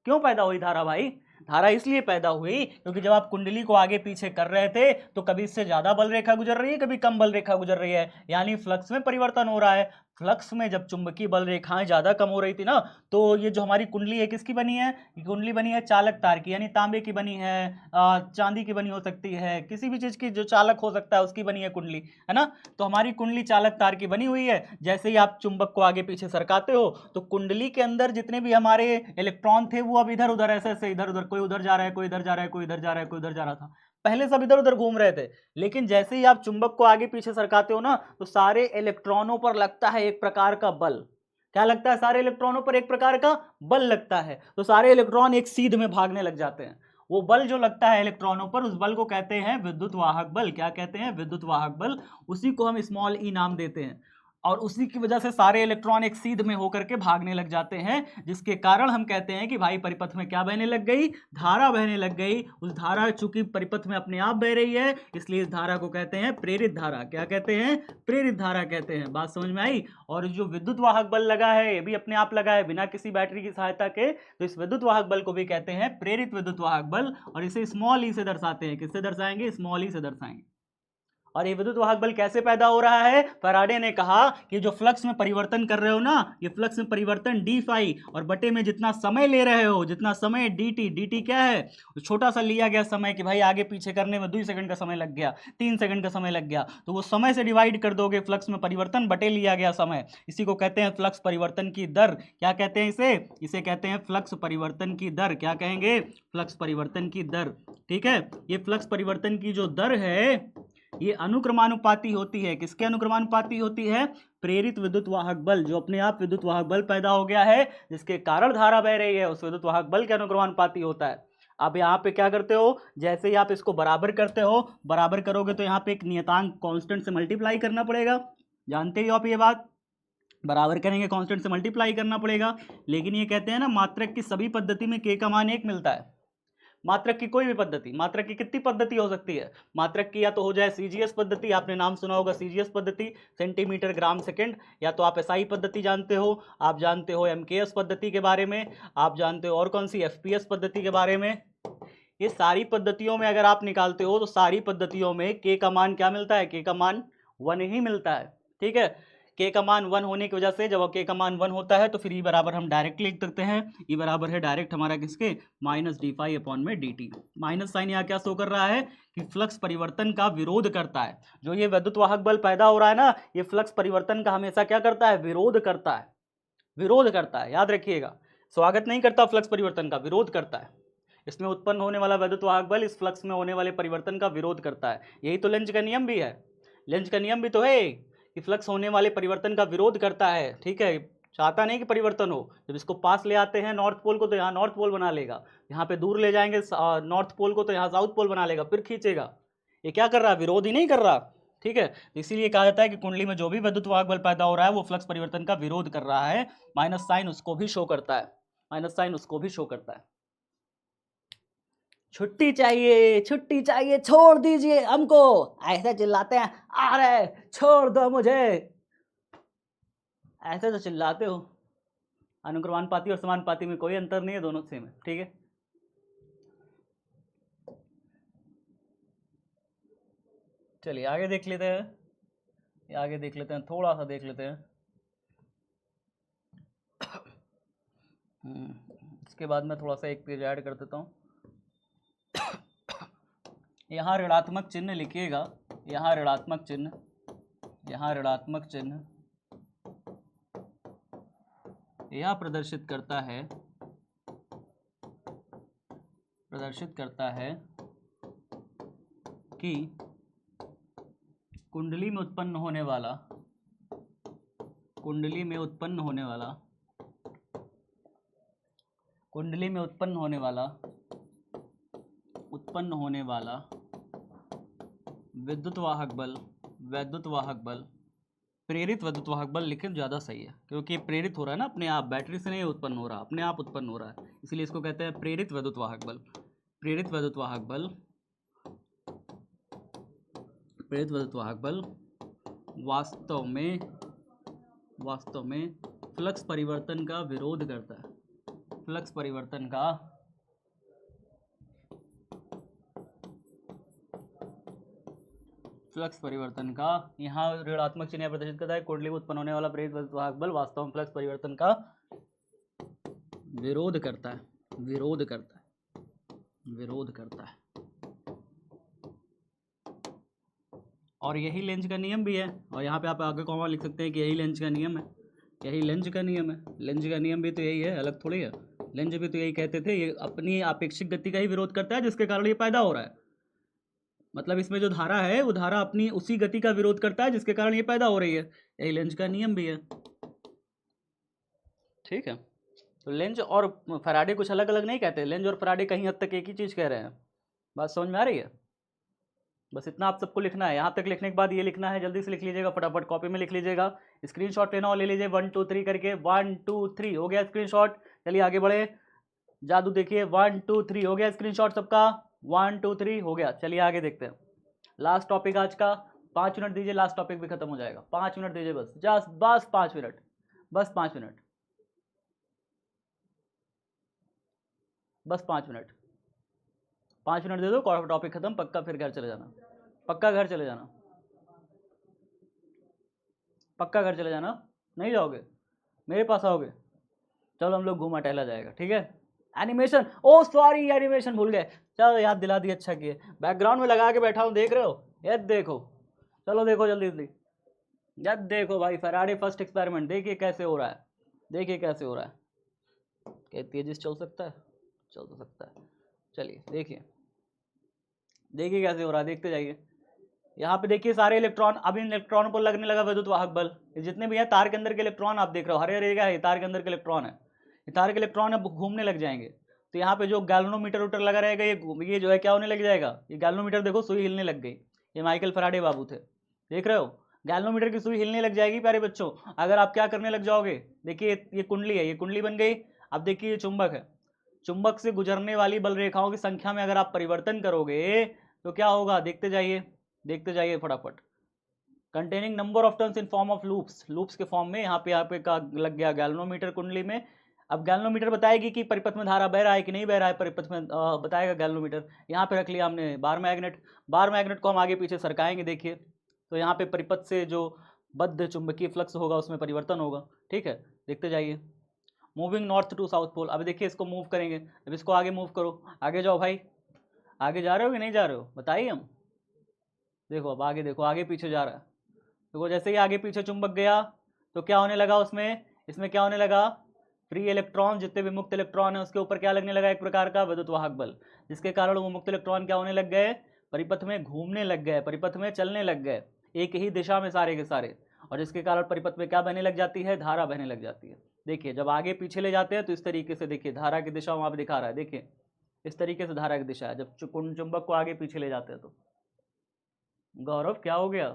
क्यों पैदा हुई धारा भाई? धारा इसलिए पैदा हुई क्योंकि जब आप कुंडली को आगे पीछे कर रहे थे तो कभी इससे ज्यादा बल रेखा गुजर रही है, कभी कम बल रेखा गुजर रही है, यानी फ्लक्स में परिवर्तन हो रहा है। फ्लक्स में जब चुंबकीय बल रेखाएं ज्यादा कम हो रही थी ना, तो ये जो हमारी कुंडली है किसकी बनी है? ये कुंडली बनी है चालक तार की, यानी तांबे की बनी है, चांदी की बनी हो सकती है, किसी भी चीज की जो चालक हो सकता है उसकी बनी है कुंडली, है ना? तो हमारी कुंडली चालक तार की बनी हुई है। जैसे ही आप चुंबक को आगे पीछे सरकाते हो तो कुंडली के अंदर जितने भी हमारे इलेक्ट्रॉन थे वो अब इधर उधर ऐसे ऐसे इधर उधर, कोई उधर जा रहा है, कोई इधर जा रहा है, कोई इधर जा रहा है, कोई इधर जा रहा था। पहले सब इधर उधर घूम रहे थे, लेकिन जैसे ही आप चुंबक को आगे पीछे सरकाते हो ना, तो सारे इलेक्ट्रॉनों पर लगता है एक प्रकार का बल। क्या लगता है? सारे इलेक्ट्रॉनों पर एक प्रकार का बल लगता है, तो सारे इलेक्ट्रॉन एक सीध में भागने लग जाते हैं। वो बल जो लगता है इलेक्ट्रॉनों पर, उस बल को कहते हैं विद्युत वाहक बल। क्या कहते हैं? विद्युत वाहक बल। उसी को हम स्मॉल ई नाम देते हैं, और उसी की वजह से सारे इलेक्ट्रॉन एक सीध में होकर के भागने लग जाते हैं, जिसके कारण हम कहते हैं कि भाई परिपथ में क्या बहने लग गई? धारा बहने लग गई। उस धारा चूंकि परिपथ में अपने आप बह रही है, इसलिए इस धारा को कहते हैं प्रेरित धारा। क्या कहते हैं? प्रेरित धारा कहते हैं। बात समझ में आई? और जो विद्युत वाहक बल लगा है, ये भी अपने आप लगा है बिना किसी बैटरी की सहायता के, तो इस विद्युत वाहक बल को भी कहते हैं प्रेरित विद्युत वाहक बल, और इसे स्मॉल ई से दर्शाते हैं। किससे दर्शाएंगे? स्मॉल ई से दर्शाएंगे। और ये विद्युत वाहक बल कैसे पैदा हो रहा है? फैराडे ने कहा कि जो फ्लक्स में परिवर्तन कर रहे हो ना, ये फ्लक्स में परिवर्तन डी फाई और बटे में जितना समय ले रहे हो, जितना समय dt, dt क्या है? छोटा सा लिया गया समय कि भाई आगे पीछे करने में 2 सेकंड का समय लग गया, 3 सेकंड का समय लग गया, तो वो समय से डिवाइड कर दोगे फ्लक्स में परिवर्तन बटे लिया गया समय। इसी को कहते हैं फ्लक्स परिवर्तन की दर। क्या कहते हैं इसे? इसे कहते हैं फ्लक्स परिवर्तन की दर। क्या कहेंगे? फ्लक्स परिवर्तन की दर। ठीक है, ये फ्लक्स परिवर्तन की जो दर है ये अनुक्रमानुपाती होती है। किसके अनुक्रमानुपाती होती है? प्रेरित विद्युत वाहक बल, जो अपने आप विद्युत वाहक बल पैदा हो गया है जिसके कारण धारा बह रही है, उस विद्युत वाहक बल के अनुक्रमानुपाती होता है। अब यहाँ पे क्या करते हो, जैसे ही आप इसको बराबर करते हो, बराबर करोगे तो यहाँ पे एक नियतांक कांस्टेंट से मल्टीप्लाई करना पड़ेगा। जानते ही हो आप ये बात, बराबर करेंगे कांस्टेंट से मल्टीप्लाई करना पड़ेगा। लेकिन ये कहते हैं ना, मात्रक की सभी पद्धति में k का मान 1 मिलता है। मात्रक की कोई भी पद्धति, मात्रक की कितनी पद्धति हो सकती है? मात्रक की या तो हो जाए सीजीएस पद्धति, आपने नाम सुना होगा सीजीएस पद्धति, सेंटीमीटर ग्राम सेकंड, या तो आप एसआई पद्धति जानते हो, आप जानते हो एमकेएस पद्धति के बारे में, आप जानते हो और कौन सी, एफपीएस पद्धति के बारे में। ये सारी पद्धतियों में अगर आप निकालते हो तो सारी पद्धतियों में के का मान क्या मिलता है? के का मान 1 ही मिलता है। ठीक है, के का मान 1 होने की वजह से जब के का मान 1 होता है तो फिर ई बराबर हम डायरेक्ट लिख सकते हैं। ई बराबर है डायरेक्ट हमारा किसके? माइनस डी फाई अपॉन में डी टी। माइनस साइन यहाँ क्या शो कर रहा है कि फ्लक्स परिवर्तन का विरोध करता है। जो ये विद्युत वाहक बल पैदा हो रहा है ना, ये फ्लक्स परिवर्तन का हमेशा क्या करता है? विरोध करता है। विरोध करता है, याद रखिएगा, स्वागत नहीं करता फ्लक्स परिवर्तन का, विरोध करता है। इसमें उत्पन्न होने वाला विद्युत वाहक बल इस फ्लक्स में होने वाले परिवर्तन का विरोध करता है। यही तो लेंज का नियम भी है। लेंज का नियम भी तो है कि फ्लक्स होने वाले परिवर्तन का विरोध करता है। ठीक है, चाहता नहीं कि परिवर्तन हो। जब इसको पास ले आते हैं नॉर्थ पोल को तो यहाँ नॉर्थ पोल बना लेगा, यहाँ पे दूर ले जाएंगे नॉर्थ पोल को तो यहाँ साउथ पोल बना लेगा, फिर खींचेगा। ये क्या कर रहा है? विरोध ही नहीं कर रहा। ठीक है, इसीलिए कहा जाता है कि कुंडली में जो भी विद्युत वाहक बल पैदा हो रहा है वो फ्लक्स परिवर्तन का विरोध कर रहा है। माइनस साइन उसको भी शो करता है, माइनस साइन उसको भी शो करता है। छुट्टी चाहिए, छुट्टी चाहिए, छोड़ दीजिए हमको, ऐसे चिल्लाते हैं, आ रहे, छोड़ दो मुझे, ऐसे तो चिल्लाते हो। अनुक्रमानुपाती और समानुपाती में कोई अंतर नहीं है, दोनों सेम है। ठीक है, चलिए आगे देख लेते हैं, आगे देख लेते हैं, थोड़ा सा देख लेते हैं। इसके बाद मैं थोड़ा सा एक पेज ऐड कर देता हूँ। यहाँ ऋणात्मक चिन्ह लिखिएगा, यहाँ ऋणात्मक चिन्ह, यहाँ ऋणात्मक चिन्ह यह प्रदर्शित करता है कि कुंडली में उत्पन्न होने वाला विद्युत वाहक बल प्रेरित विद्युत वाहक बल लिखे ज़्यादा सही है, क्योंकि प्रेरित हो रहा है ना अपने आप, बैटरी से नहीं उत्पन्न हो रहा, अपने आप उत्पन्न हो रहा है, इसलिए इसको कहते हैं प्रेरित विद्युत वाहक बल। प्रेरित विद्युत वाहक बल वास्तव में फ्लक्स परिवर्तन का विरोध करता है। फ्लक्स परिवर्तन का यहाँ ऋणात्मक चिन्ह प्रदर्शित करता है। कुंडली में उत्पन्न होने वाला प्रेरित विद्युत वाहक बल वास्तव में फ्लक्स परिवर्तन का विरोध करता है। और यही लेंज का नियम भी है, और यहाँ पे आप आगे कॉमा लिख सकते हैं कि यही लेंज का नियम है। लेंज का नियम भी तो यही है, अलग थोड़ी है। लेंज भी तो यही कहते थे, ये अपनी आपेक्षिक गति का ही विरोध करता है जिसके कारण ये पैदा हो रहा है। मतलब इसमें जो धारा है वो धारा अपनी उसी गति का विरोध करता है जिसके कारण ये पैदा हो रही है। यही लेंज का नियम भी है। ठीक है, तो लेंज और फैराडे कुछ अलग अलग नहीं कहते। लेंज और फैराडे कहीं हद तक एक ही चीज़ कह रहे हैं। बात समझ में आ रही है? बस इतना आप सबको लिखना है। यहाँ तक लिखने के बाद ये लिखना है, जल्दी से लिख लीजिएगा, फटाफट कॉपी में लिख लीजिएगा। स्क्रीनशॉट लेना और ले लीजिए 1 2 3 करके। 1 2 3 हो गया स्क्रीनशॉट। चलिए आगे बढ़े, जादू देखिए। 1 2 3 हो गया स्क्रीनशॉट सबका। 1 2 3 हो गया। चलिए आगे देखते हैं। लास्ट टॉपिक आज का, 5 मिनट दीजिए, लास्ट टॉपिक भी खत्म हो जाएगा। 5 मिनट दीजिए बस, बस 5 मिनट, बस 5 मिनट, बस 5 मिनट, 5 मिनट दे दो, टॉपिक खत्म पक्का। फिर घर चले जाना, पक्का घर चले जाना। पक्का घर चले जाना, नहीं जाओगे, मेरे पास आओगे, चलो हम लोग घूमा टहला जाएगा, ठीक है। एनिमेशन, ओ सॉरी एनिमेशन भूल गए, चलो याद दिला दी, अच्छा किए। बैकग्राउंड में लगा के बैठा हूँ, देख रहे हो, ये देखो, चलो देखो जल्दी जल्दी, याद देखो भाई, फैराडे फर्स्ट एक्सपेरिमेंट, देखिए कैसे हो रहा है, देखिए कैसे हो रहा है, क्या तेजी से चल सकता है, चल तो सकता है, चलिए देखिए, देखिए कैसे हो रहा है, देखते जाइए। यहाँ पे देखिए सारे इलेक्ट्रॉन, अब इन इलेक्ट्रॉनों पर लगने लगा विद्युत वाहक बल, ये जितने भी हैं तार के अंदर के इलेक्ट्रॉन आप देख रहे हो, हरे हरे का है, तार के अंदर के इलेक्ट्रॉन है, ये तार के इलेक्ट्रॉन अब घूमने लग जाएंगे। तो यहाँ पे जो गैल्वेनोमीटर उटर लगा रहेगा, ये जो है क्या होने लग जाएगा, ये गैल्वेनोमीटर देखो सुई हिलने लग गई, ये माइकल फैराडे बाबू थे, देख रहे हो, गैल्वेनोमीटर की सुई हिलने लग जाएगी प्यारे बच्चों, अगर आप क्या करने लग जाओगे। देखिए ये कुंडली है, ये कुंडली बन गई। अब देखिए ये चुंबक है, चुंबक से गुजरने वाली बल रेखाओं की संख्या में अगर आप परिवर्तन करोगे तो क्या होगा, देखते जाइए, देखते जाइए फटाफट। Containing number of turns in form of loops, loops के फॉर्म में यहाँ पे का लग गया गैल्वेनोमीटर कुंडली में। अब गैल्वेनोमीटर बताएगी कि परिपथ में धारा बह रहा है कि नहीं बह रहा है, परिपथ में बताएगा गैल्वेनोमीटर। यहाँ पे रख लिया हमने बार मैग्नेट, बार मैग्नेट को हम आगे पीछे सरकाएंगे, देखिए तो यहाँ पे परिपथ से जो बद्ध चुंबकीय फ्लक्स होगा उसमें परिवर्तन होगा, ठीक है, देखते जाइए। Moving north to south pole, अब देखिए इसको मूव करेंगे, अब इसको आगे मूव करो, आगे जाओ भाई, आगे जा रहे हो कि नहीं जा रहे हो बताइए हम, देखो अब आगे देखो, आगे पीछे जा रहा है, देखो जैसे ही आगे पीछे चुंबक गया तो क्या होने लगा उसमें, इसमें क्या होने लगा, फ्री इलेक्ट्रॉन, जितने भी मुक्त इलेक्ट्रॉन है उसके ऊपर क्या लगने लगा, एक प्रकार का विद्युत वाहक बल, जिसके कारण वो मुक्त इलेक्ट्रॉन क्या होने लग गए, परिपथ में घूमने लग गए, परिपथ में चलने लग गए, एक ही दिशा में सारे के सारे, और जिसके कारण परिपथ में क्या बहने लग जाती है, धारा बहने लग जाती है। देखिए जब आगे पीछे ले जाते हैं तो इस तरीके से, देखिए धारा की दिशा वहाँ पे दिखा रहा है, देखिए इस तरीके से धारा की दिशा है, जब चुंबक को आगे पीछे ले जाते हैं तो। गौरव क्या हो गया,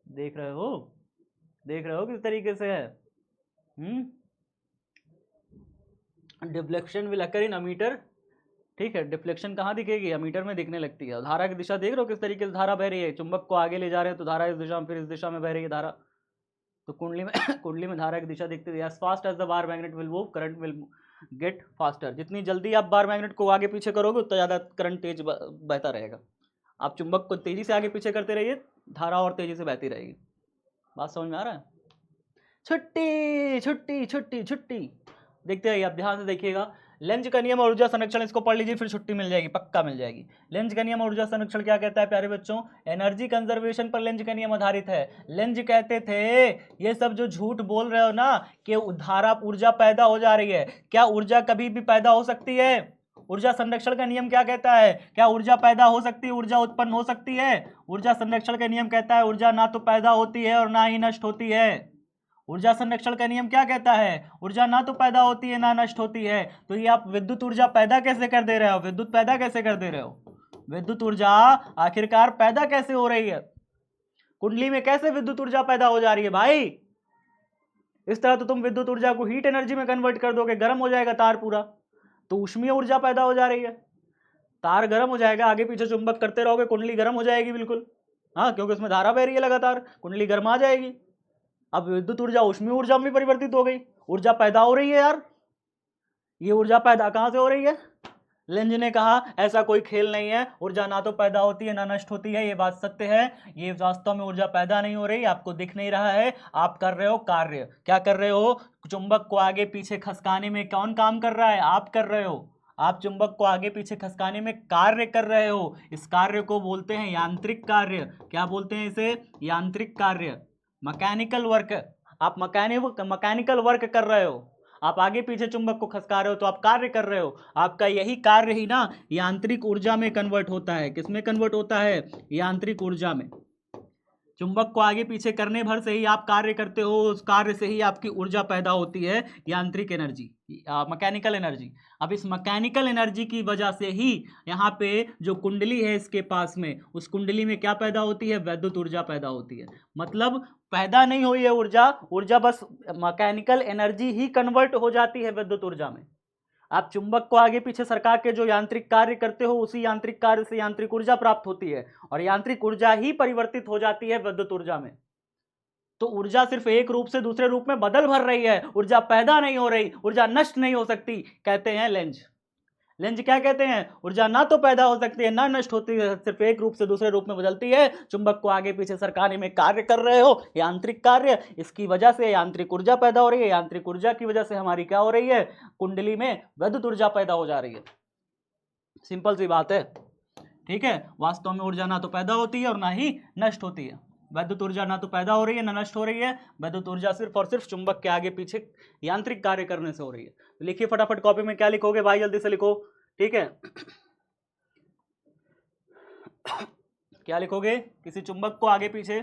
देख रहे हो, देख रहे हो किस तरीके से है, deflection will occur in ammeter, ठीक है, डिफ्लेक्शन कहाँ दिखेगी, अमीटर में दिखने लगती है। धारा की दिशा देख रहे हो किस तरीके से धारा बह रही है, चुंबक को आगे ले जा रहे हैं तो धारा इस दिशा में, फिर इस दिशा में बह रही है धारा, तो कुंडली में कुंडली में धारा की दिशा देखते हैं, as fast as the bar magnet will move current will get faster, जितनी जल्दी आप बार मैग्नेट को आगे पीछे करोगे उतना ज़्यादा करंट तेज बहता रहेगा। आप चुंबक को तेजी से आगे पीछे करते रहिए, धारा और तेजी से बहती रहेगी। बात समझ में आ रहा है, छुट्टी छुट्टी छुट्टी छुट्टी, देखते रहिए आप ध्यान से देखिएगा। लेंज का नियम और ऊर्जा संरक्षण, इसको पढ़ लीजिए फिर छुट्टी मिल जाएगी, पक्का मिल जाएगी। लेंज का नियम और ऊर्जा संरक्षण क्या कहता है प्यारे बच्चों, एनर्जी कंजर्वेशन पर लेंज का नियम आधारित है। लेंज कहते थे ये सब जो झूठ बोल रहे हो ना कि धारा ऊर्जा पैदा हो जा रही है, क्या ऊर्जा कभी भी पैदा हो सकती है, ऊर्जा संरक्षण का नियम क्या कहता है, क्या ऊर्जा पैदा हो सकती है, ऊर्जा उत्पन्न हो सकती है। ऊर्जा संरक्षण का नियम कहता है ऊर्जा ना तो पैदा होती है और ना ही नष्ट होती है। ऊर्जा संरक्षण का नियम क्या कहता है, ऊर्जा ना तो पैदा होती है ना नष्ट होती है। तो ये आप विद्युत ऊर्जा पैदा कैसे कर दे रहे हो, विद्युत पैदा कैसे कर दे रहे हो, विद्युत ऊर्जा आखिरकार पैदा कैसे हो रही है, कुंडली में कैसे विद्युत ऊर्जा पैदा हो जा रही है भाई। इस तरह तो तुम विद्युत ऊर्जा को हीट एनर्जी में कन्वर्ट कर दोगे, गर्म हो जाएगा तार पूरा, तो ऊष्मीय ऊर्जा पैदा हो जा रही है, तार गर्म हो जाएगा, आगे पीछे चुंबक करते रहोगे, कुंडली गर्म हो जाएगी बिल्कुल, हाँ क्योंकि उसमें धारा बह रही है लगातार, कुंडली गर्म आ जाएगी। अब विद्युत ऊर्जा ऊष्मीय ऊर्जा में परिवर्तित हो गई, ऊर्जा पैदा हो रही है यार, ये ऊर्जा पैदा कहां से हो रही है। लेंज ने कहा ऐसा कोई खेल नहीं है, ऊर्जा ना तो पैदा होती है ना नष्ट होती है, ये बात सत्य है, ये वास्तव में ऊर्जा पैदा नहीं हो रही, आपको दिख नहीं रहा है, आप कर रहे हो कार्य, क्या कर रहे हो, चुंबक को आगे पीछे खसकाने में कौन काम कर रहा है, आप कर रहे हो, आप चुंबक को आगे पीछे खसकाने में कार्य कर रहे हो, इस कार्य को बोलते हैं यांत्रिक कार्य। क्या बोलते हैं इसे, यांत्रिक कार्य, मैकेनिकल वर्क। आप मैकेनिकल वर्क कर रहे हो, आप आगे पीछे चुंबक को खसका रहे हो तो आप कार्य कर रहे हो, आपका यही कार्य ही ना यांत्रिक ऊर्जा में कन्वर्ट होता है। किसमें कन्वर्ट होता है, यांत्रिक ऊर्जा में। चुंबक को आगे पीछे करने भर से ही आप कार्य करते हो, उस कार्य से ही आपकी ऊर्जा पैदा होती है, यांत्रिक एनर्जी, मैकेनिकल एनर्जी। अब इस मैकेनिकल एनर्जी की वजह से ही यहाँ पे जो कुंडली है इसके पास में, उस कुंडली में क्या पैदा होती है, विद्युत ऊर्जा पैदा होती है। मतलब पैदा नहीं हुई है ऊर्जा, ऊर्जा बस मैकेनिकल एनर्जी ही कन्वर्ट हो जाती है विद्युत ऊर्जा में। आप चुंबक को आगे पीछे सरका के जो यांत्रिक कार्य करते हो, उसी यांत्रिक कार्य से यांत्रिक ऊर्जा प्राप्त होती है, और यांत्रिक ऊर्जा ही परिवर्तित हो जाती है विद्युत ऊर्जा में। तो ऊर्जा सिर्फ एक रूप से दूसरे रूप में बदल भर रही है, ऊर्जा पैदा नहीं हो रही, ऊर्जा नष्ट नहीं हो सकती, कहते हैं लेंज। लेंज क्या कहते हैं? ऊर्जा ना तो पैदा हो सकती है ना नष्ट होती है, सिर्फ एक रूप से दूसरे रूप में बदलती है। चुंबक को आगे पीछे सरकाने में कार्य कर रहे हो, यांत्रिक कार्य, इसकी वजह से यांत्रिक ऊर्जा पैदा हो रही है। यांत्रिक ऊर्जा की वजह से हमारी क्या हो रही है? कुंडली में वैद्युत ऊर्जा पैदा हो जा रही है। सिंपल सी बात है, ठीक है। वास्तव में ऊर्जा ना तो पैदा होती है और ना ही नष्ट होती है। वैद्युत ऊर्जा ना तो पैदा हो रही है ना नष्ट हो रही है। वैद्युत ऊर्जा सिर्फ और सिर्फ चुंबक के आगे पीछे यांत्रिक कार्य करने से हो रही है। तो लिखिए फटाफट कॉपी में, क्या लिखोगे भाई? जल्दी से लिखो, ठीक है। क्या लिखोगे? किसी चुंबक को आगे पीछे,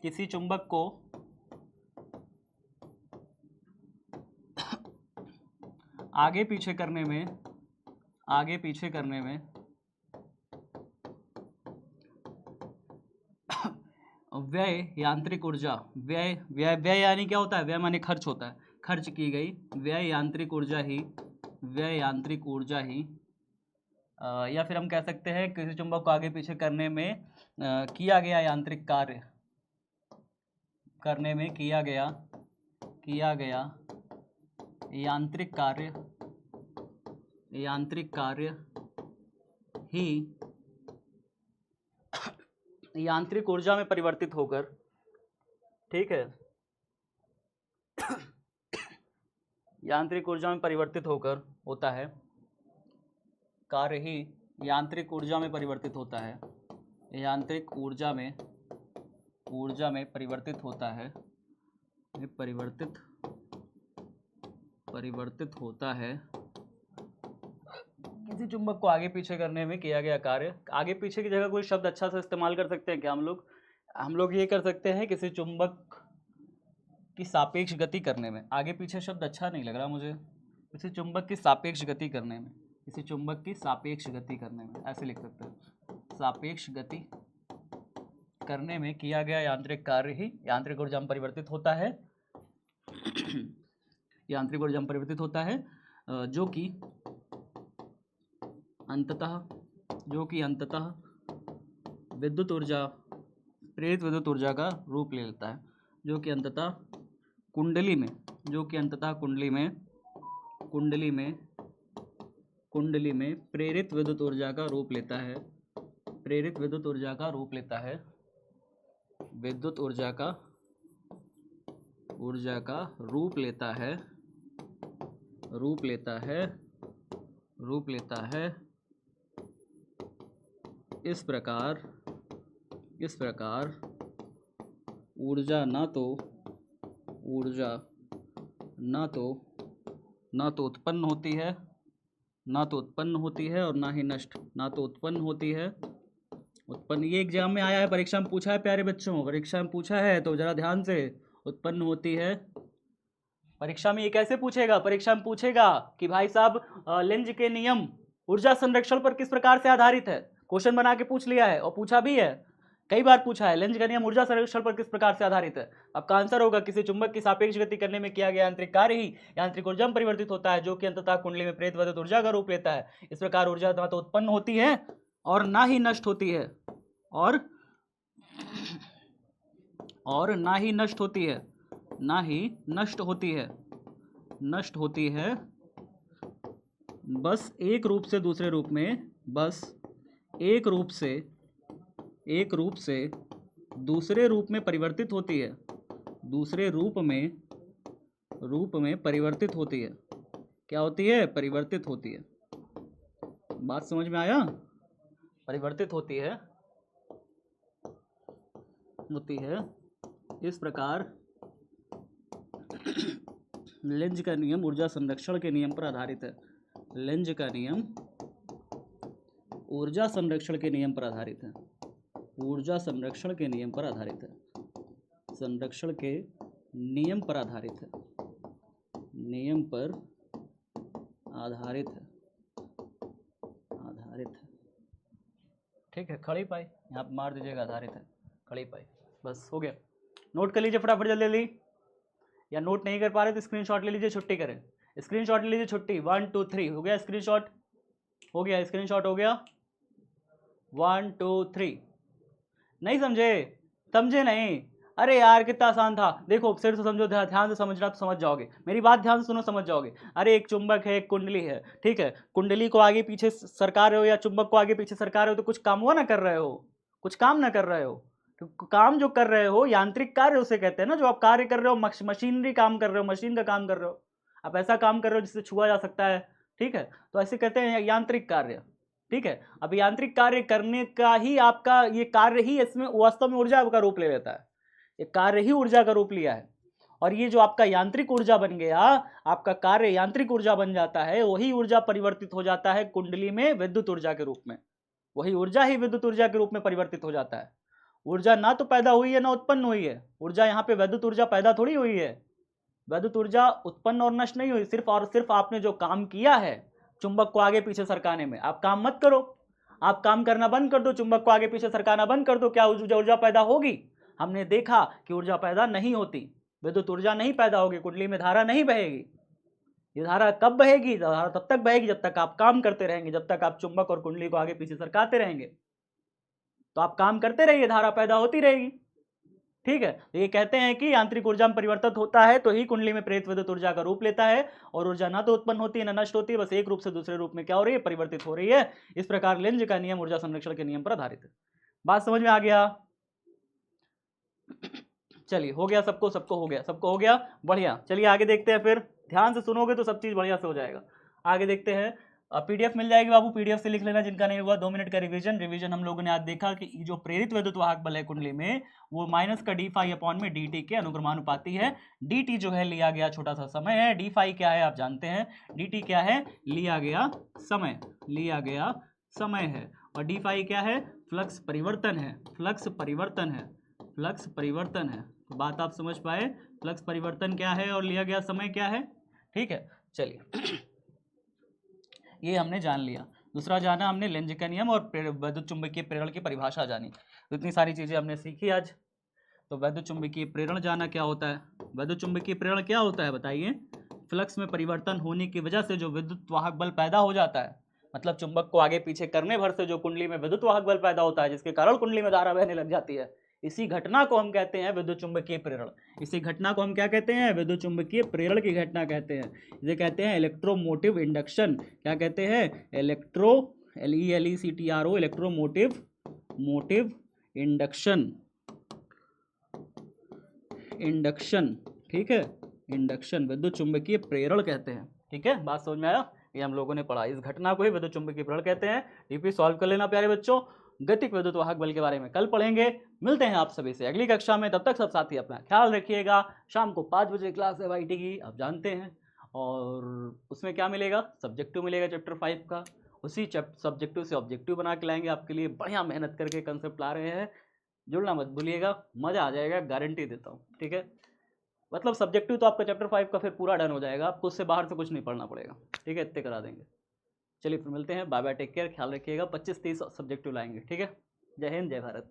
किसी चुंबक को आगे पीछे करने में, आगे पीछे करने में व्यय यांत्रिक ऊर्जा, व्यय व्यय व्यय यानी क्या होता है? व्यय माने खर्च होता है, खर्च की गई व्यय यांत्रिक ऊर्जा ही, व्यय यांत्रिक ऊर्जा ही, या फिर हम कह सकते हैं किसी चुंबक को आगे पीछे करने में किया गया यांत्रिक कार्य, करने में किया गया यांत्रिक कार्य, यांत्रिक कार्य ही यांत्रिक ऊर्जा में परिवर्तित होकर, ठीक है, यांत्रिक ऊर्जा में परिवर्तित होकर होता है। कार्य ही यांत्रिक ऊर्जा में परिवर्तित होता है, यांत्रिक ऊर्जा में परिवर्तित होता है, परिवर्तित होता है। किसी चुंबक को आगे पीछे करने में किया गया कार्य, आगे पीछे की जगह कोई शब्द अच्छा सा इस्तेमाल कर सकते हैं क्या हम लोग ये कर सकते हैं किसी चुंबक की सापेक्ष गति करने में। आगे पीछे शब्द अच्छा नहीं लग रहा मुझे। किसी चुंबक की सापेक्ष गति करने में, किसी चुंबक की सापेक्ष गति करने में, ऐसे लिख सकते हैं। सापेक्ष गति करने में किया गया यांत्रिक कार्य ही यांत्रिक ऊर्जा में परिवर्तित होता है, यांत्रिक ऊर्जा में परिवर्तित होता है, जो कि अंततः विद्युत ऊर्जा, प्रेरित विद्युत ऊर्जा का रूप ले लेता है, जो कि अंततः कुंडली में प्रेरित विद्युत ऊर्जा का रूप लेता है, प्रेरित विद्युत ऊर्जा का रूप लेता है, विद्युत ऊर्जा का रूप लेता है। इस प्रकार ऊर्जा ना तो उत्पन्न होती है और ना ही नष्ट, ना तो उत्पन्न होती है, ये एग्जाम में आया है, परीक्षा में पूछा है प्यारे बच्चों, परीक्षा में पूछा है तो जरा ध्यान से। उत्पन्न होती है, परीक्षा में ये कैसे पूछेगा? परीक्षा में पूछेगा कि भाई साहब लेंज के नियम ऊर्जा संरक्षण पर किस प्रकार से आधारित है। क्वेश्चन बना के पूछ लिया है और पूछा भी है, कई बार पूछा है, लेंज का नियम ऊर्जा संरक्षण पर किस प्रकार से आधारित है। आपका आंसर होगा किसी चुंबक की सापेक्ष गति करने में किया गया यांत्रिक कार्य ही यांत्रिक ऊर्जा में परिवर्तित होता है, जो कि अंततः कुंडली में प्रेरित विद्युत ऊर्जा का रूप लेता है। इस प्रकार ऊर्जा ना तो उत्पन्न होती है और ना ही नष्ट होती है, और ना ही नष्ट होती है, नष्ट होती है, बस एक रूप से दूसरे रूप में, एक रूप से दूसरे रूप में परिवर्तित होती है, दूसरे रूप में परिवर्तित होती है। क्या होती है? परिवर्तित होती है। बात समझ में आया? परिवर्तित होती है इस प्रकार लेंज का नियम ऊर्जा संरक्षण के नियम पर आधारित है। लेंज का नियम ऊर्जा संरक्षण के नियम पर आधारित है, ऊर्जा संरक्षण के नियम पर आधारित है, संरक्षण के नियम पर आधारित है, नियम पर आधारित है, ठीक है। खड़ी पाई यहाँ पर मार दीजिएगा, आधारित है, खड़ी पाई, बस हो गया। नोट कर लीजिए फटाफट जल्दी, या नोट नहीं कर पा रहे तो स्क्रीनशॉट ले लीजिए, छुट्टी करें, स्क्रीनशॉट ले लीजिए, छुट्टी। 1 2 3 हो गया, स्क्रीनशॉट हो गया, स्क्रीनशॉट हो गया। 1 2 3 नहीं समझे नहीं, अरे यार कितना आसान था, देखो फिर से समझो, ध्यान से समझना तो समझ जाओगे, मेरी बात ध्यान से सुनो समझ जाओगे। अरे एक चुंबक है, एक कुंडली है, ठीक है, कुंडली को आगे पीछे सरका रहे हो या चुंबक को आगे पीछे सरका रहे हो तो कुछ काम हुआ ना कर रहे हो, कुछ काम ना कर रहे हो। तो काम जो कर रहे हो यांत्रिक कार्य उसे कहते हैं ना, जो आप कार्य कर रहे हो, मशीनरी काम कर रहे हो, मशीन का काम कर रहे हो, आप ऐसा काम कर रहे हो जिससे छुआ जा सकता है, ठीक है, तो ऐसे कहते हैं यांत्रिक कार्य, ठीक है। अब यांत्रिक कार्य करने का ही आपका ये कार्य ही इसमें वास्तव में ऊर्जा का रूप ले लेता है, ये कार्य ही ऊर्जा का रूप लिया है। और ये जो आपका यांत्रिक ऊर्जा बन गया, आपका कार्य यांत्रिक ऊर्जा बन जाता है, वही ऊर्जा परिवर्तित हो जाता है कुंडली में विद्युत ऊर्जा के रूप में, वही ऊर्जा ही विद्युत ऊर्जा के रूप में परिवर्तित हो जाता है। ऊर्जा ना तो पैदा हुई है ना उत्पन्न हुई है, ऊर्जा यहाँ पे विद्युत ऊर्जा पैदा थोड़ी हुई है, विद्युत ऊर्जा उत्पन्न और नष्ट नहीं हुई, सिर्फ और सिर्फ आपने जो काम किया है चुंबक को आगे पीछे सरकाने में, आप काम मत करो, आप काम करना बंद कर दो, चुंबक को आगे पीछे सरकाना बंद कर दो, क्या ऊर्जा पैदा होगी? हमने देखा कि ऊर्जा पैदा नहीं होती, विद्युत ऊर्जा नहीं पैदा होगी, कुंडली में धारा नहीं बहेगी। ये धारा कब बहेगी? धारा तब तक बहेगी जब तक आप काम करते रहेंगे, जब तक आप चुंबक और कुंडली को आगे पीछे सरकाते रहेंगे। तो आप काम करते रहिए, धारा पैदा होती रहेगी, ठीक है। ये कहते हैं कि यांत्रिक ऊर्जा में परिवर्तन होता है तो ही कुंडली में प्रेरित विद्युत ऊर्जा का रूप लेता है, और ऊर्जा ना तो उत्पन्न होती है ना नष्ट होती है, बस एक रूप से दूसरे रूप में क्या हो रही है? परिवर्तित हो रही है। इस प्रकार लेंज का नियम ऊर्जा संरक्षण के नियम पर आधारित है। बात समझ में आ गया? चलिए हो गया, सबको हो गया, सबको हो गया, बढ़िया। चलिए आगे देखते हैं, फिर ध्यान से सुनोगे तो सब चीज बढ़िया से हो जाएगा। आगे देखते हैं, पीडीएफ मिल जाएगी बाबू, पीडीएफ से लिख लेना जिनका नहीं हुआ, 2 मिनट का रिवीजन हम लोगों ने आज देखा कि जो प्रेरित विद्युत वाहक बल है कुंडली में, वो माइनस का डी फाई अपॉन में डी टी के अनुक्रमानुपाती है। डी टी जो है लिया गया छोटा सा समय है, डी फाई क्या है आप जानते हैं, डी टी क्या है? लिया गया समय, लिया गया समय है, और डी फाई क्या है? फ्लक्स परिवर्तन है, फ्लक्स परिवर्तन है, फ्लक्स परिवर्तन है। तो बात आप समझ पाए, फ्लक्स परिवर्तन क्या है और लिया गया समय क्या है, ठीक है। चलिए ये हमने जान लिया। दूसरा जाना हमने लेंज का नियम और विद्युत चुंबकीय प्रेरण की परिभाषा जानी, तो इतनी सारी चीजें हमने सीखी आज। तो वैद्युत चुंबकीय प्रेरण जाना क्या होता है, वैद्युत चुंबकीय प्रेरण क्या होता है बताइए? फ्लक्स में परिवर्तन होने की वजह से जो विद्युत वाहक बल पैदा हो जाता है, मतलब चुंबक को आगे पीछे करने भर से जो कुंडली में विद्युत वाहक बल पैदा होता है, जिसके कारण कुंडली में धारा बहने लग जाती है, इसी घटना को हम कहते हैं विद्युत चुंबकीय प्रेरण। इसी घटना को हम क्या कहते हैं? विद्युत चुंबकीय प्रेरण की घटना कहते हैं। इसे कहते हैं इलेक्ट्रोमोटिव इंडक्शन। क्या कहते हैं? इलेक्ट्रोमोटिव इंडक्शन, इंडक्शन, ठीक है, इंडक्शन विद्युत चुंबकीय प्रेरण कहते हैं, ठीक है। बात समझ में आया? ये हम लोगों ने पढ़ा, इस घटना को ही विद्युत चुंबकीय प्रेरण कहते हैं। डीपी सॉल्व कर लेना प्यारे बच्चों। गतिक विद्युत वाहक बल के बारे में कल पढ़ेंगे। मिलते हैं आप सभी से अगली कक्षा में, तब तक सब साथी अपना ख्याल रखिएगा। शाम को 5 बजे क्लास है वाईटी की, आप जानते हैं, और उसमें क्या मिलेगा? सब्जेक्टिव मिलेगा चैप्टर 5 का। उसी सब्जेक्टिव से ऑब्जेक्टिव बना के लाएंगे आपके लिए, बढ़िया मेहनत करके कंसेप्ट ला रहे हैं। जुड़ना मत भूलिएगा, मजा आ जाएगा, गारंटी देता हूँ, ठीक है। मतलब सब्जेक्टिव तो आपका चैप्टर 5 का फिर पूरा डन हो जाएगा, आपको उससे बाहर से कुछ नहीं पढ़ना पड़ेगा, ठीक है, इतने करा देंगे। चलिए फिर मिलते हैं, बाय बाय, टेक केयर, ख्याल रखिएगा। 25-30 सब्जेक्टिव लाएंगे, ठीक है। जय हिंद, जय भारत।